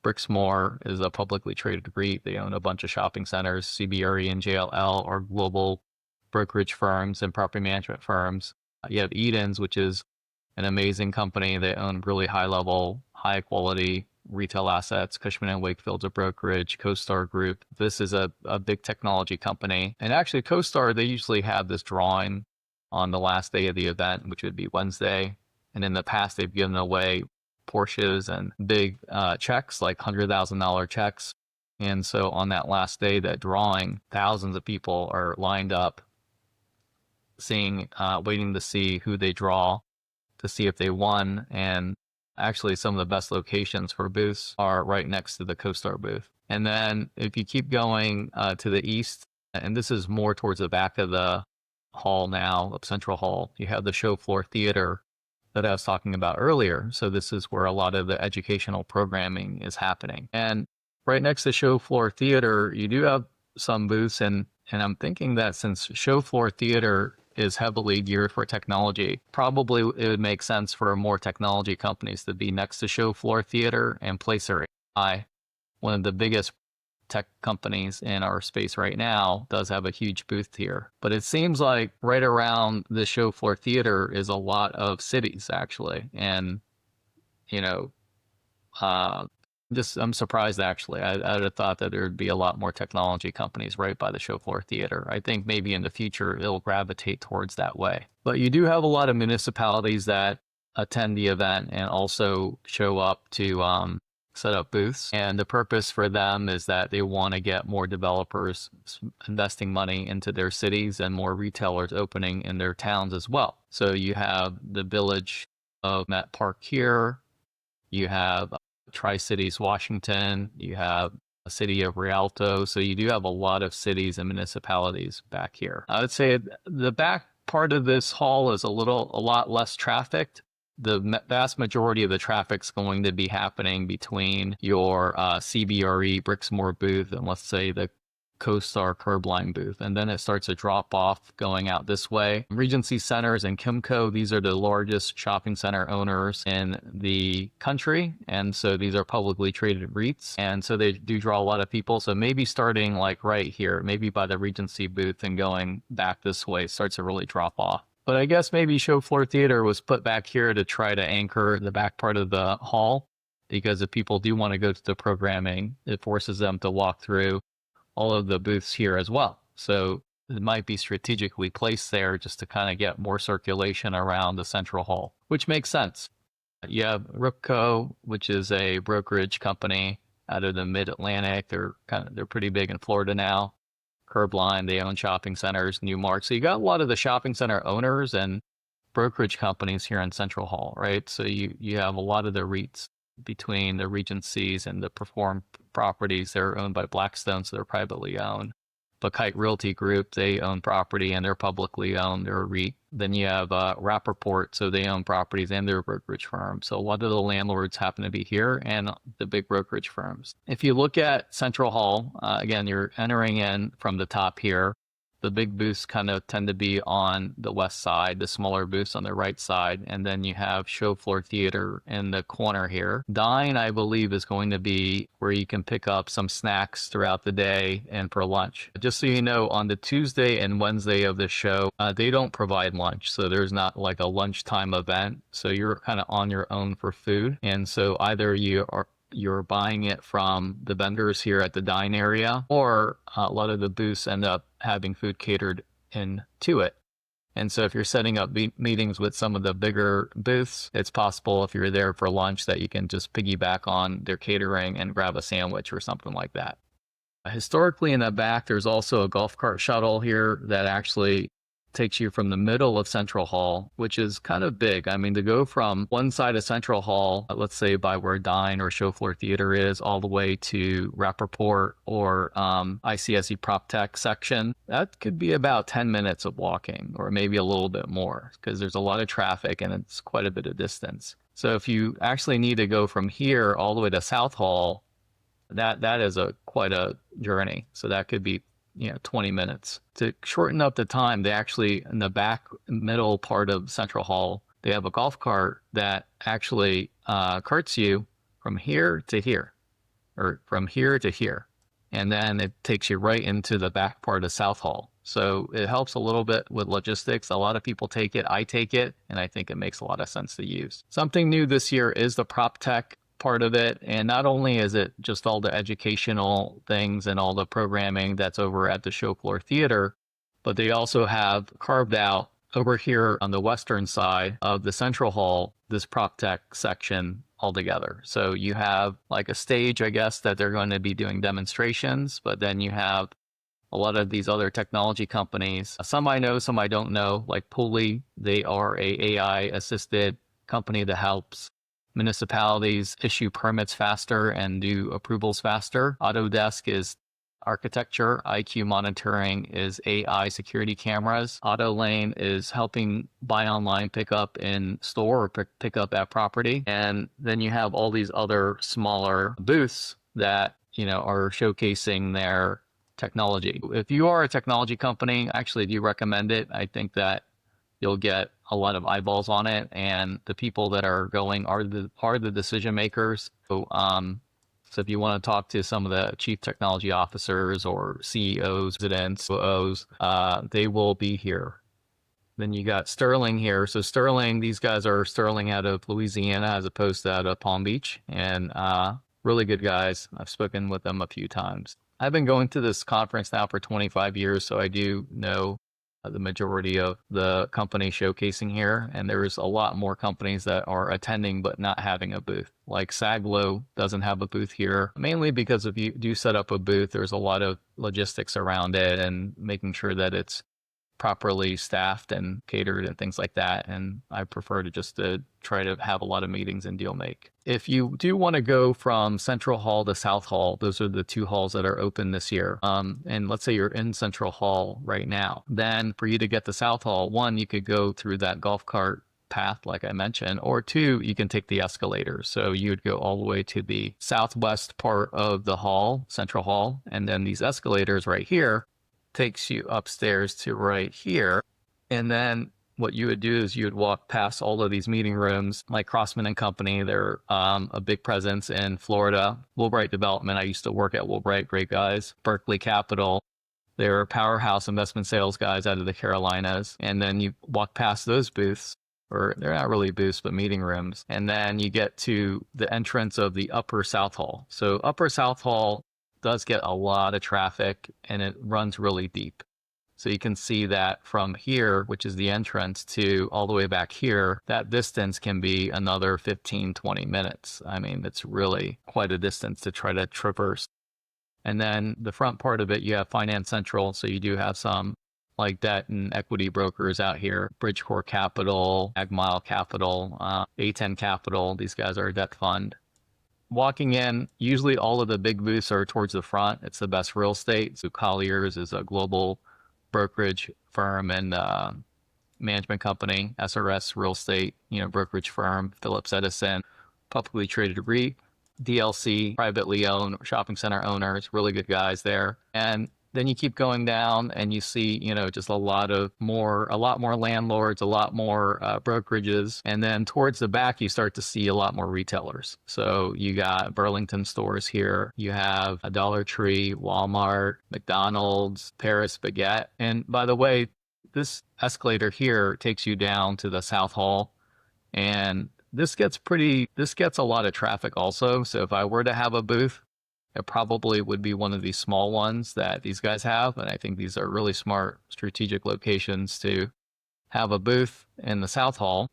Brixmor is a publicly traded REIT. They own a bunch of shopping centers. CBRE and JLL are global brokerage firms and property management firms. You have Edens, which is an amazing company. They own really high level, high quality retail assets. Cushman & Wakefield's a brokerage. CoStar Group, this is a big technology company. And actually CoStar, they usually have this drawing on the last day of the event, which would be Wednesday. And in the past, they've given away Porsches and big checks, like $100,000 checks. And so on that last day, that drawing, thousands of people are lined up waiting to see who they draw, to see if they won. And actually, some of the best locations for booths are right next to the CoStar booth. And then if you keep going to the east, and this is more towards the back of the hall now, of Central Hall, you have the show floor theater. that I was talking about earlier. So this is where a lot of the educational programming is happening. And right next to show floor theater, you do have some booths, and I'm thinking that since show floor theater is heavily geared for technology, probably it would make sense for more technology companies to be next to show floor theater and place their AI. One of the biggest tech companies in our space right now does have a huge booth here. But it seems like right around the show floor theater is a lot of cities actually. And, you know, I'm surprised actually. I'd have thought that there would be a lot more technology companies right by the show floor theater. I think maybe in the future it'll gravitate towards that way. But you do have a lot of municipalities that attend the event and also show up to set up booths. And the purpose for them is that they want to get more developers investing money into their cities and more retailers opening in their towns as well. So you have the village of Met Park here. You have Tri-Cities, Washington. You have a city of Rialto. So you do have a lot of cities and municipalities back here. I would say the back part of this hall is a lot less trafficked. The vast majority of the traffic's going to be happening between your CBRE Brixmor booth and let's say the CoStar Curbline booth. And then it starts to drop off going out this way. Regency Centers and Kimco, these are the largest shopping center owners in the country. And so these are publicly traded REITs. And so they do draw a lot of people. So maybe starting like right here, maybe by the Regency booth and going back this way starts to really drop off. But I guess maybe show floor theater was put back here to try to anchor the back part of the hall, because if people do want to go to the programming, it forces them to walk through all of the booths here as well. So it might be strategically placed there just to kind of get more circulation around the central hall, which makes sense. You have Ripco, which is a brokerage company out of the Mid-Atlantic. They're pretty big in Florida now. Curbline, they own shopping centers, Newmark. So you got a lot of the shopping center owners and brokerage companies here in Central Hall, right? So you have a lot of the REITs between the Regencies and the Perform properties. They're owned by Blackstone, so they're privately owned. But Kite Realty Group, they own property and they're publicly owned. They're a REIT. Then you have Rappaport, so they own properties and they're a brokerage firm. So a lot of the landlords happen to be here and the big brokerage firms. If you look at Central Hall, again, you're entering in from the top here. The big booths kind of tend to be on the west side, the smaller booths on the right side, and then you have show floor theater in the corner here. Dine, I believe, is going to be where you can pick up some snacks throughout the day and for lunch. Just so you know, on the Tuesday and Wednesday of the show, they don't provide lunch, so there's not like a lunchtime event, so you're kind of on your own for food. And so either you're buying it from the vendors here at the dine area, or a lot of the booths end up having food catered into it. And so if you're setting up meetings with some of the bigger booths, it's possible if you're there for lunch that you can just piggyback on their catering and grab a sandwich or something like that. Historically in the back, there's also a golf cart shuttle here that actually takes you from the middle of Central Hall, which is kind of big. I mean, to go from one side of Central Hall, let's say by where Dine or Show Floor Theater is, all the way to Rappaport or ICSC PropTech section, that could be about 10 minutes of walking, or maybe a little bit more, because there's a lot of traffic and it's quite a bit of distance. So if you actually need to go from here all the way to South Hall, that is quite a journey. So that could be 20 minutes. To shorten up the time, they actually, in the back middle part of Central Hall, they have a golf cart that actually carts you from here to here, or from here to here. And then it takes you right into the back part of South Hall. So it helps a little bit with logistics. A lot of people take it. I take it, and I think it makes a lot of sense to use. Something new this year is the PropTech part of it. And not only is it just all the educational things and all the programming that's over at the Show Floor Theater, but they also have carved out over here on the western side of the Central Hall, this PropTech section altogether. So you have like a stage, I guess, that they're going to be doing demonstrations, but then you have a lot of these other technology companies. Some I know, some I don't know, like Pulley. They are a AI assisted company that helps municipalities issue permits faster and do approvals faster. Autodesk is architecture. IQ monitoring is AI security cameras. Auto lane is helping buy online, pick up in store, or pick up at property. And then you have all these other smaller booths that, are showcasing their technology. If you are a technology company, actually, do you recommend it? I think that you'll get a lot of eyeballs on it, and the people that are going are the decision makers. So if you want to talk to some of the chief technology officers or CEOs, presidents, COOs, they will be here. Then you got Sterling here. So Sterling, these guys are Sterling out of Louisiana as opposed to out of Palm Beach, and really good guys. I've spoken with them a few times. I've been going to this conference now for 25 years, so I do know the majority of the companies showcasing here, and there's a lot more companies that are attending but not having a booth. Like Saglo doesn't have a booth here, mainly because if you do set up a booth, there's a lot of logistics around it and making sure that it's properly staffed and catered and things like that. And I prefer to just try to have a lot of meetings and deal make. If you do want to go from Central Hall to South Hall, those are the two halls that are open this year. And let's say you're in Central Hall right now, then for you to get to South Hall, one, you could go through that golf cart path, like I mentioned, or two, you can take the escalators. So you would go all the way to the southwest part of the hall, Central Hall, and then these escalators right here takes you upstairs to right here. And then what you would do is you would walk past all of these meeting rooms, like Crossman and Company. They're a big presence in Florida. Woolbright Development, I used to work at Woolbright, great guys. Berkeley Capital, they're powerhouse investment sales guys out of the Carolinas. And then you walk past those booths, or they're not really booths, but meeting rooms. And then you get to the entrance of the Upper South Hall. So Upper South Hall does get a lot of traffic, and it runs really deep. So you can see that from here, which is the entrance, to all the way back here, that distance can be another 15, 20 minutes. I mean, it's really quite a distance to try to traverse. And then the front part of it, you have Finance Central. So you do have some like debt and equity brokers out here, Bridgecore Capital, Agmile Capital, A10 Capital. These guys are a debt fund. Walking in, usually all of the big booths are towards the front. It's the best real estate. So Colliers is a global brokerage firm and management company. SRS Real Estate, brokerage firm. Phillips Edison, publicly traded REIT. DLC, privately owned shopping center owners, really good guys there. And then you keep going down and you see, just a lot more landlords, a lot more brokerages. And then towards the back, you start to see a lot more retailers. So you got Burlington stores here. You have a Dollar Tree, Walmart, McDonald's, Paris Baguette. And by the way, this escalator here takes you down to the South Hall. And this gets a lot of traffic also. So if I were to have a booth, it probably would be one of these small ones that these guys have. And I think these are really smart strategic locations to have a booth in the South Hall.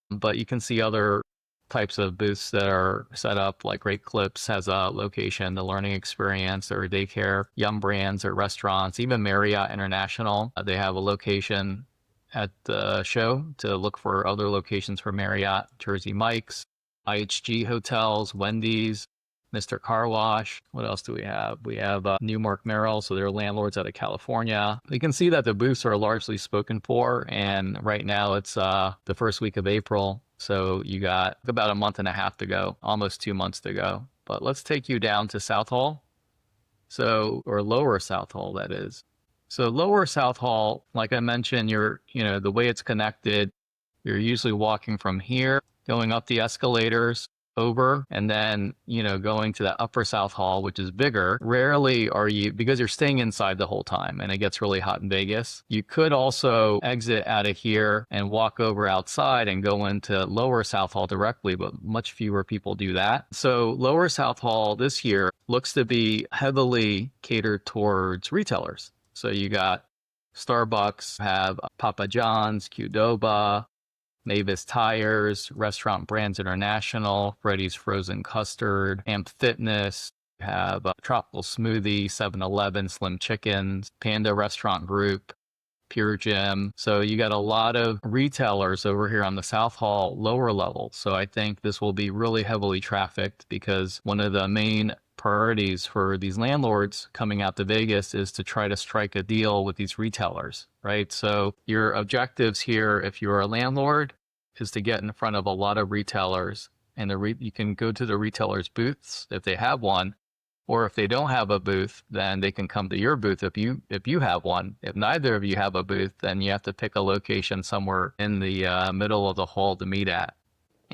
But you can see other types of booths that are set up, like Great Clips has a location, the learning experience, or daycare, Yum Brands or restaurants, even Marriott International. They have a location at the show to look for other locations for Marriott, Jersey Mike's, IHG Hotels, Wendy's, Mr. Car Wash. What else do we have? We have Newmark Merrill, so they're landlords out of California. You can see that the booths are largely spoken for, and right now it's the first week of April, so you got about a month and a half to go, almost 2 months to go. But let's take you down to South Hall, or Lower South Hall, that is. So Lower South Hall, like I mentioned, the way it's connected, you're usually walking from here, going up the escalators, over, and then, going to that Upper South Hall, which is bigger. Rarely are you, because you're staying inside the whole time and it gets really hot in Vegas. You could also exit out of here and walk over outside and go into Lower South Hall directly, but much fewer people do that. So Lower South Hall this year looks to be heavily catered towards retailers. So you got Starbucks, have Papa John's, Qdoba, Mavis Tires, Restaurant Brands International, Freddy's Frozen Custard, Amp Fitness, you have Tropical Smoothie, 7-Eleven, Slim Chickens, Panda Restaurant Group, Pure Gym. So you got a lot of retailers over here on the South Hall lower level. So I think this will be really heavily trafficked because one of the main priorities for these landlords coming out to Vegas is to try to strike a deal with these retailers, right? So your objectives here, if you're a landlord, is to get in front of a lot of retailers, and you can go to the retailers' booths if they have one, or if they don't have a booth, then they can come to your booth if you have one. If neither of you have a booth, then you have to pick a location somewhere in the middle of the hall to meet at.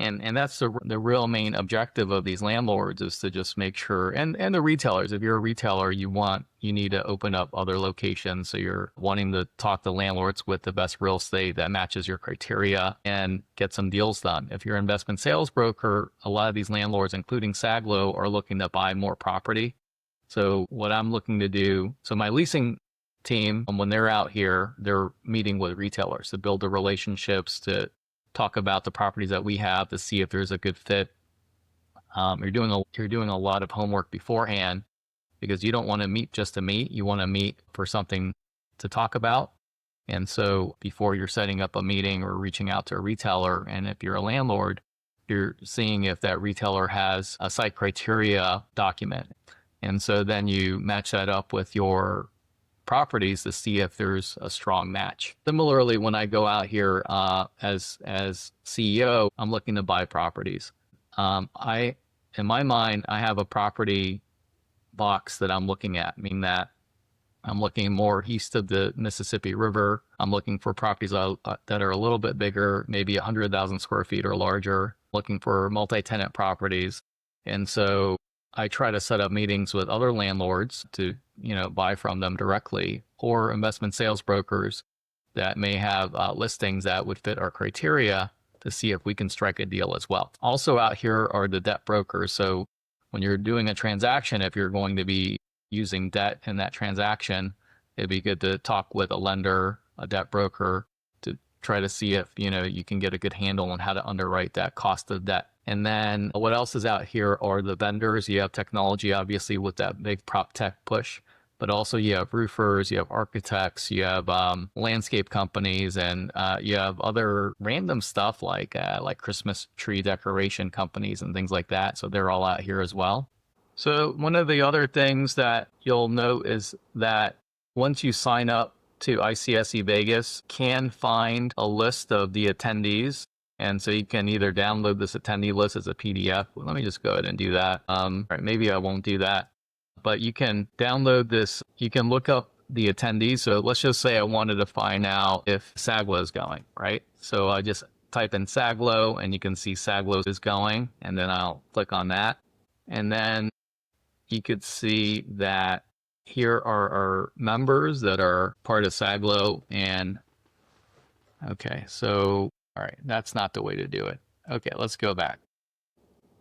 And that's the real main objective of these landlords, is to just make sure, and the retailers, if you're a retailer, you need to open up other locations. So you're wanting to talk to landlords with the best real estate that matches your criteria and get some deals done. If you're an investment sales broker, a lot of these landlords, including Saglo, are looking to buy more property. So what I'm looking to do, so my leasing team, when they're out here, they're meeting with retailers to build the relationships, to talk about the properties that we have, to see if there's a good fit. You're doing a lot of homework beforehand, because you don't want to meet just to meet. You want to meet for something to talk about. And so before you're setting up a meeting or reaching out to a retailer, and if you're a landlord, you're seeing if that retailer has a site criteria document. And so then you match that up with your properties to see if there's a strong match. Similarly, when I go out here as CEO, I'm looking to buy properties. In my mind, I have a property box that I'm looking at, meaning that I'm looking more east of the Mississippi River. I'm looking for properties that are a little bit bigger, maybe 100,000 square feet or larger, looking for multi-tenant properties. And so I try to set up meetings with other landlords to, buy from them directly, or investment sales brokers that may have listings that would fit our criteria, to see if we can strike a deal as well. Also out here are the debt brokers. So when you're doing a transaction, if you're going to be using debt in that transaction, it'd be good to talk with a lender, a debt broker, to try to see if, you can get a good handle on how to underwrite that cost of debt. And then what else is out here are the vendors. You have technology, obviously, with that big PropTech push, but also you have roofers, you have architects, you have landscape companies, and you have other random stuff like Christmas tree decoration companies and things like that. So they're all out here as well. So one of the other things that you'll note is that once you sign up to ICSC Vegas, can find a list of the attendees. And so you can either download this attendee list as a PDF. Well, let me just go ahead and do that. All right, maybe I won't do that, but you can download this. You can look up the attendees. So let's just say I wanted to find out if Saglo is going, right? So I just type in Saglo, and you can see Saglo is going, and then I'll click on that. And then you could see that here are our members that are part of Saglo. And okay, so all right, that's not the way to do it. Okay, let's go back.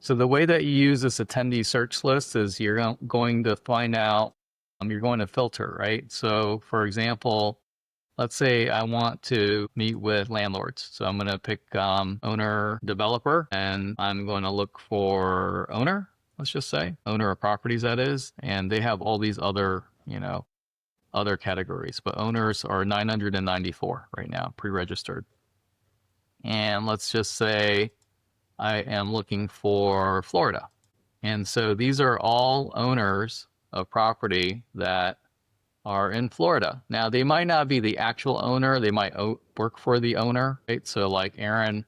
So the way that you use this attendee search list is you're going to find out, you're going to filter, right? So for example, let's say I want to meet with landlords. So I'm going to pick owner developer, and I'm going to look for owner, let's just say, owner of properties, that is. And they have all these other, other categories, but owners are 994 right now, pre-registered. And let's just say I am looking for Florida. And so these are all owners of property that are in Florida. Now, they might not be the actual owner. They might work for the owner, right? So like Erin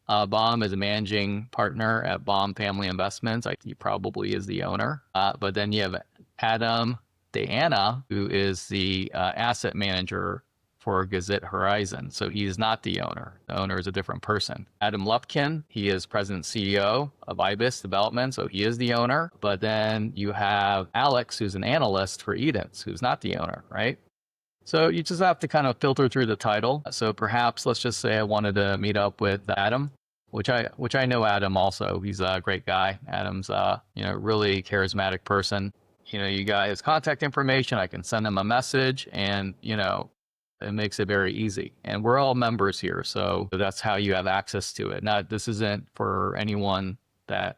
Baum is a managing partner at Baum Family Investments. He probably is the owner. But then you have Adam Diana, who is the asset manager for Gazette Horizon. So he is not the owner. The owner is a different person. Adam Lupkin, he is president CEO of IBIS Development, so he is the owner. But then you have Alex, who's an analyst for Edens, who's not the owner, right? So you just have to kind of filter through the title. So perhaps let's just say I wanted to meet up with Adam, which I know Adam also. He's a great guy. Adam's really charismatic person. You got his contact information. I can send him a message, and it makes it very easy. And we're all members here, so that's how you have access to it. Now, this isn't for anyone that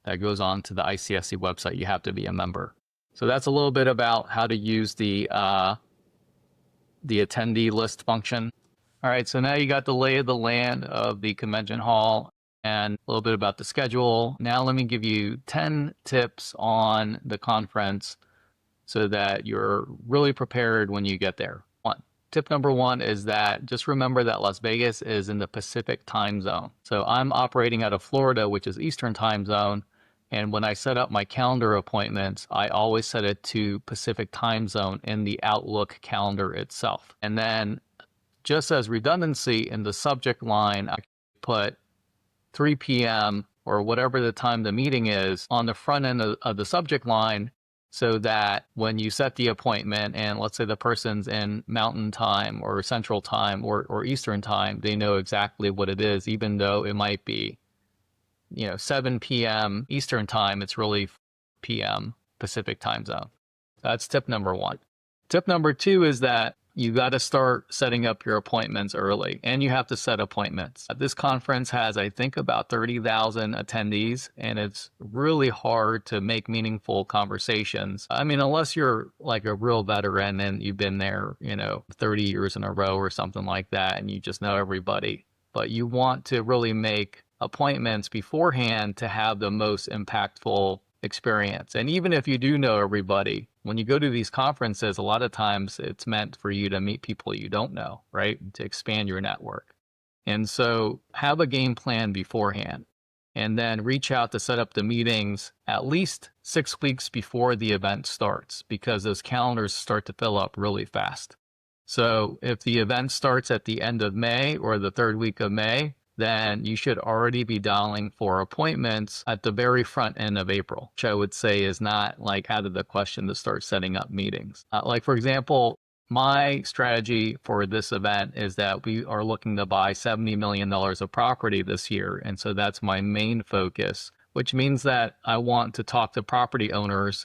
that goes on to the ICSC website. You have to be a member. So that's a little bit about how to use the attendee list function. All right, so now you got the lay of the land of the convention hall. and a little bit about the schedule. Now let me give you 10 tips on the conference so that you're really prepared when you get there. Tip number one is that just remember that Las Vegas is in the Pacific time zone. So I'm operating out of Florida, which is Eastern time zone. And when I set up my calendar appointments, I always set it to Pacific time zone in the Outlook calendar itself. And then just as redundancy in the subject line, I put 3 p.m. or whatever the time the meeting is on the front end of the subject line, so that when you set the appointment and let's say the person's in Mountain Time or Central Time or Eastern Time, they know exactly what it is, even though it might be, 7 p.m. Eastern Time, it's really p.m. Pacific Time Zone. That's tip number one. Tip number two is that you got to start setting up your appointments early, and you have to set appointments. This conference has, I think, about 30,000 attendees, and it's really hard to make meaningful conversations. I mean, unless you're like a real veteran and you've been there, 30 years in a row or something like that, and you just know everybody. But you want to really make appointments beforehand to have the most impactful experience. And even if you do know everybody, when you go to these conferences, a lot of times it's meant for you to meet people you don't know, right? To expand your network. And so have a game plan beforehand, and then reach out to set up the meetings at least 6 weeks before the event starts, because those calendars start to fill up really fast. So if the event starts at the end of May or the third week of May, then you should already be dialing for appointments at the very front end of April, which I would say is not like out of the question to start setting up meetings. Like, for example, my strategy for this event is that we are looking to buy $70 million of property this year. And so that's my main focus, which means that I want to talk to property owners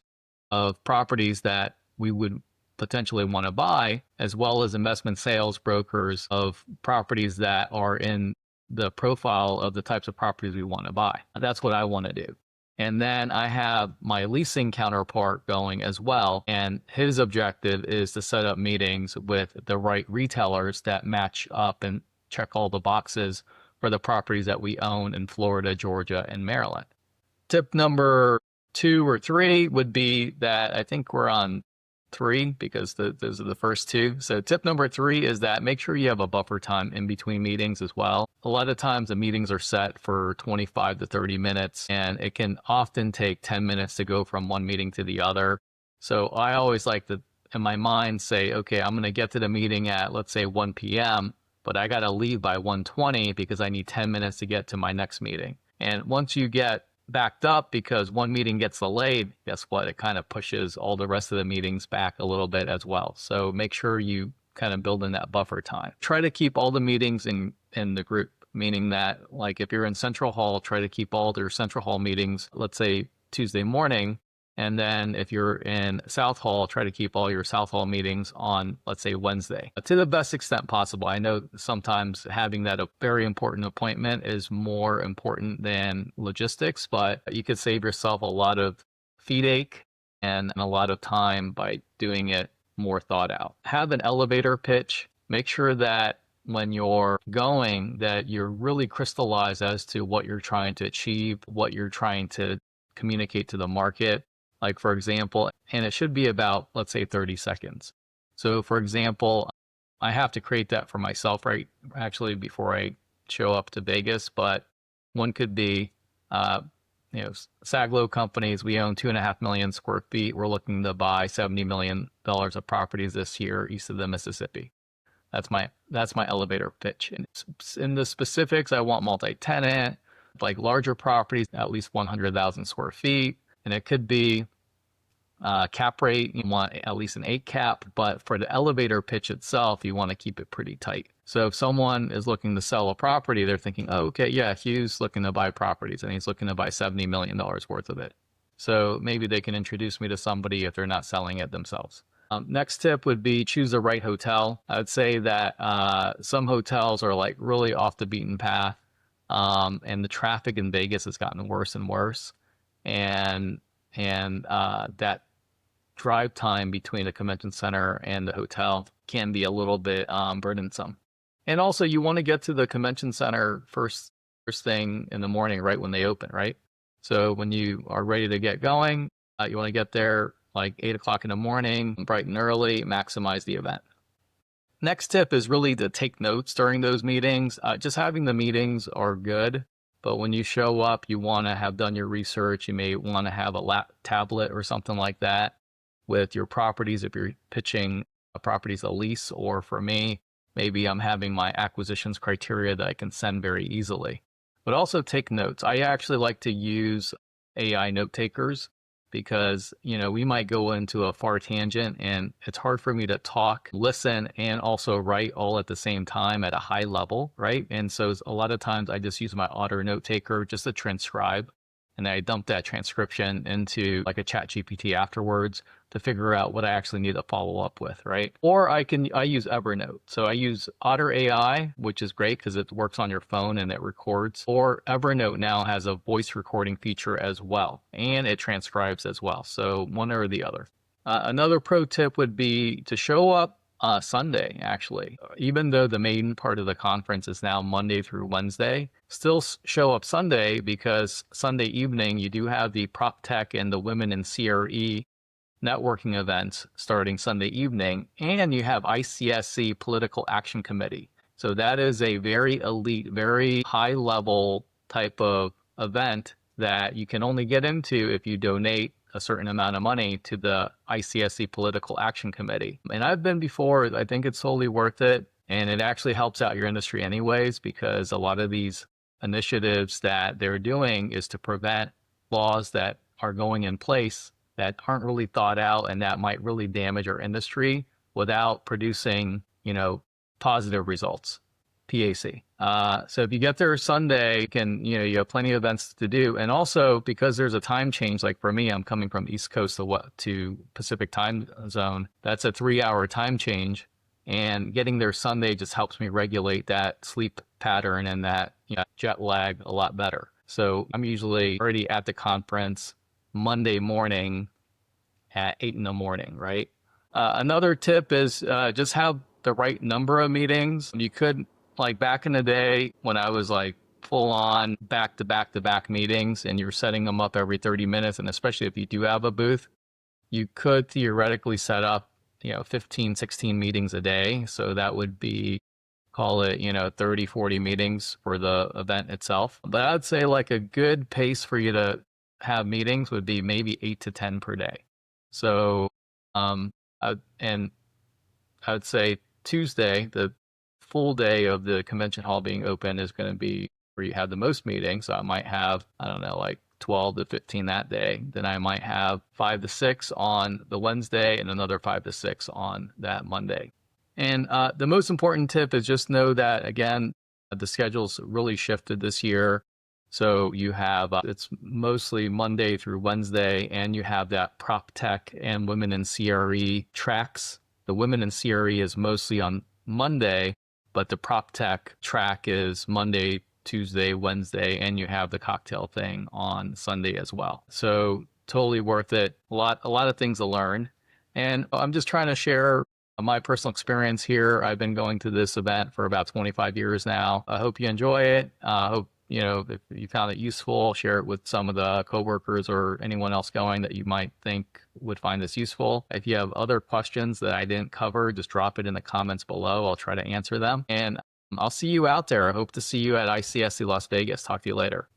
of properties that we would potentially want to buy, as well as investment sales brokers of properties that are in the profile of the types of properties we want to buy. That's what I want to do. And then I have my leasing counterpart going as well. And his objective is to set up meetings with the right retailers that match up and check all the boxes for the properties that we own in Florida, Georgia, and Maryland. Tip number 2 or 3 would be that I think we're on 3 because those are the first 2. So tip number 3 is that make sure you have a buffer time in between meetings as well. A lot of times the meetings are set for 25 to 30 minutes, and it can often take 10 minutes to go from one meeting to the other. So I always like to, in my mind, say, okay, I'm going to get to the meeting at, let's say, 1 p.m., but I got to leave by 1:20 because I need 10 minutes to get to my next meeting. And once you get backed up because one meeting gets delayed, guess what? It kind of pushes all the rest of the meetings back a little bit as well. So make sure you kind of build in that buffer time. Try to keep all the meetings in the group, meaning that like if you're in Central Hall, try to keep all their Central Hall meetings, let's say Tuesday morning. And then if you're in South Hall, try to keep all your South Hall meetings on, let's say, Wednesday, to the best extent possible. I know sometimes having that a very important appointment is more important than logistics, but you could save yourself a lot of feet ache and a lot of time by doing it more thought out. Have an elevator pitch. Make sure that when you're going, that you're really crystallized as to what you're trying to achieve, what you're trying to communicate to the market. Like, for example, and it should be about, let's say, 30 seconds. So, for example, I have to create that for myself, right? Actually, before I show up to Vegas, but one could be, Saglo companies, we own 2.5 million square feet. We're looking to buy $70 million of properties this year east of the Mississippi. That's my elevator pitch. And in the specifics, I want multi-tenant, like larger properties, at least 100,000 square feet. And it could be cap rate, you want at least an 8 cap, but for the elevator pitch itself, you want to keep it pretty tight. So if someone is looking to sell a property, they're thinking, oh, okay, yeah, Hugh's looking to buy properties and he's looking to buy $70 million worth of it. So maybe they can introduce me to somebody if they're not selling it themselves. Next tip would be choose the right hotel. I would say that some hotels are like really off the beaten path, and the traffic in Vegas has gotten worse and worse. And that drive time between the convention center and the hotel can be a little bit burdensome. And also, you want to get to the convention center first first thing in the morning, right when they open, right? So when you are ready to get going, you want to get there like 8 o'clock in the morning, bright and early, maximize the event. Next tip is really to take notes during those meetings. Just having the meetings are good, but when you show up, you want to have done your research. You may want to have a tablet or something like that with your properties if you're pitching a property's a lease, or for me, maybe I'm having my acquisitions criteria that I can send very easily. But also take notes. I actually like to use AI note takers because, we might go into a far tangent and it's hard for me to talk, listen, and also write all at the same time at a high level, right? And so a lot of times I just use my auto note taker just to transcribe. And I dump that transcription into like a chat GPT afterwards to figure out what I actually need to follow up with, right? Or I use Evernote. So I use Otter AI, which is great because it works on your phone and it records. Or Evernote now has a voice recording feature as well, and it transcribes as well. So one or the other. Another pro tip would be to show up Sunday, actually. Even though the main part of the conference is now Monday through Wednesday, still show up Sunday because Sunday evening you do have the PropTech and the Women in CRE networking events starting Sunday evening, and you have ICSC Political Action Committee. So that is a very elite, very high level type of event that you can only get into if you donate a certain amount of money to the ICSC Political Action Committee. And I've been before. I think it's totally worth it. And it actually helps out your industry anyways, because a lot of these initiatives that they're doing is to prevent laws that are going in place that aren't really thought out and that might really damage our industry without producing, positive results. PAC. So if you get there Sunday, you have plenty of events to do. And also because there's a time change, like for me, I'm coming from East Coast to Pacific time zone. That's a 3-hour time change. And getting there Sunday just helps me regulate that sleep pattern and that jet lag a lot better. So I'm usually already at the conference Monday morning at 8 in the morning, right? Another tip is just have the right number of meetings. You could, like back in the day when I was like full on back to back to back meetings and you're setting them up every 30 minutes, and especially if you do have a booth, you could theoretically set up, 15, 16 meetings a day. So that would be, call it, 30, 40 meetings for the event itself. But I'd say like a good pace for you to have meetings would be maybe 8 to 10 per day. So, and I would say Tuesday, the full day of the convention hall being open is going to be where you have the most meetings. So I might have, I don't know, like 12 to 15 that day. Then I might have 5 to 6 on the Wednesday and another 5 to 6 on that Monday. And the most important tip is just know that, again, the schedule's really shifted this year. So you have, it's mostly Monday through Wednesday, and you have that PropTech and Women in CRE tracks. The Women in CRE is mostly on Monday, but the PropTech track is Monday, Tuesday, Wednesday, and you have the cocktail thing on Sunday as well. So totally worth it. A lot of things to learn. And I'm just trying to share my personal experience here. I've been going to this event for about 25 years now. I hope you enjoy it. I hope, if you found it useful, share it with some of the coworkers or anyone else going that you might think would find this useful. If you have other questions that I didn't cover, just drop it in the comments below. I'll try to answer them. And I'll see you out there. I hope to see you at ICSC Las Vegas. Talk to you later.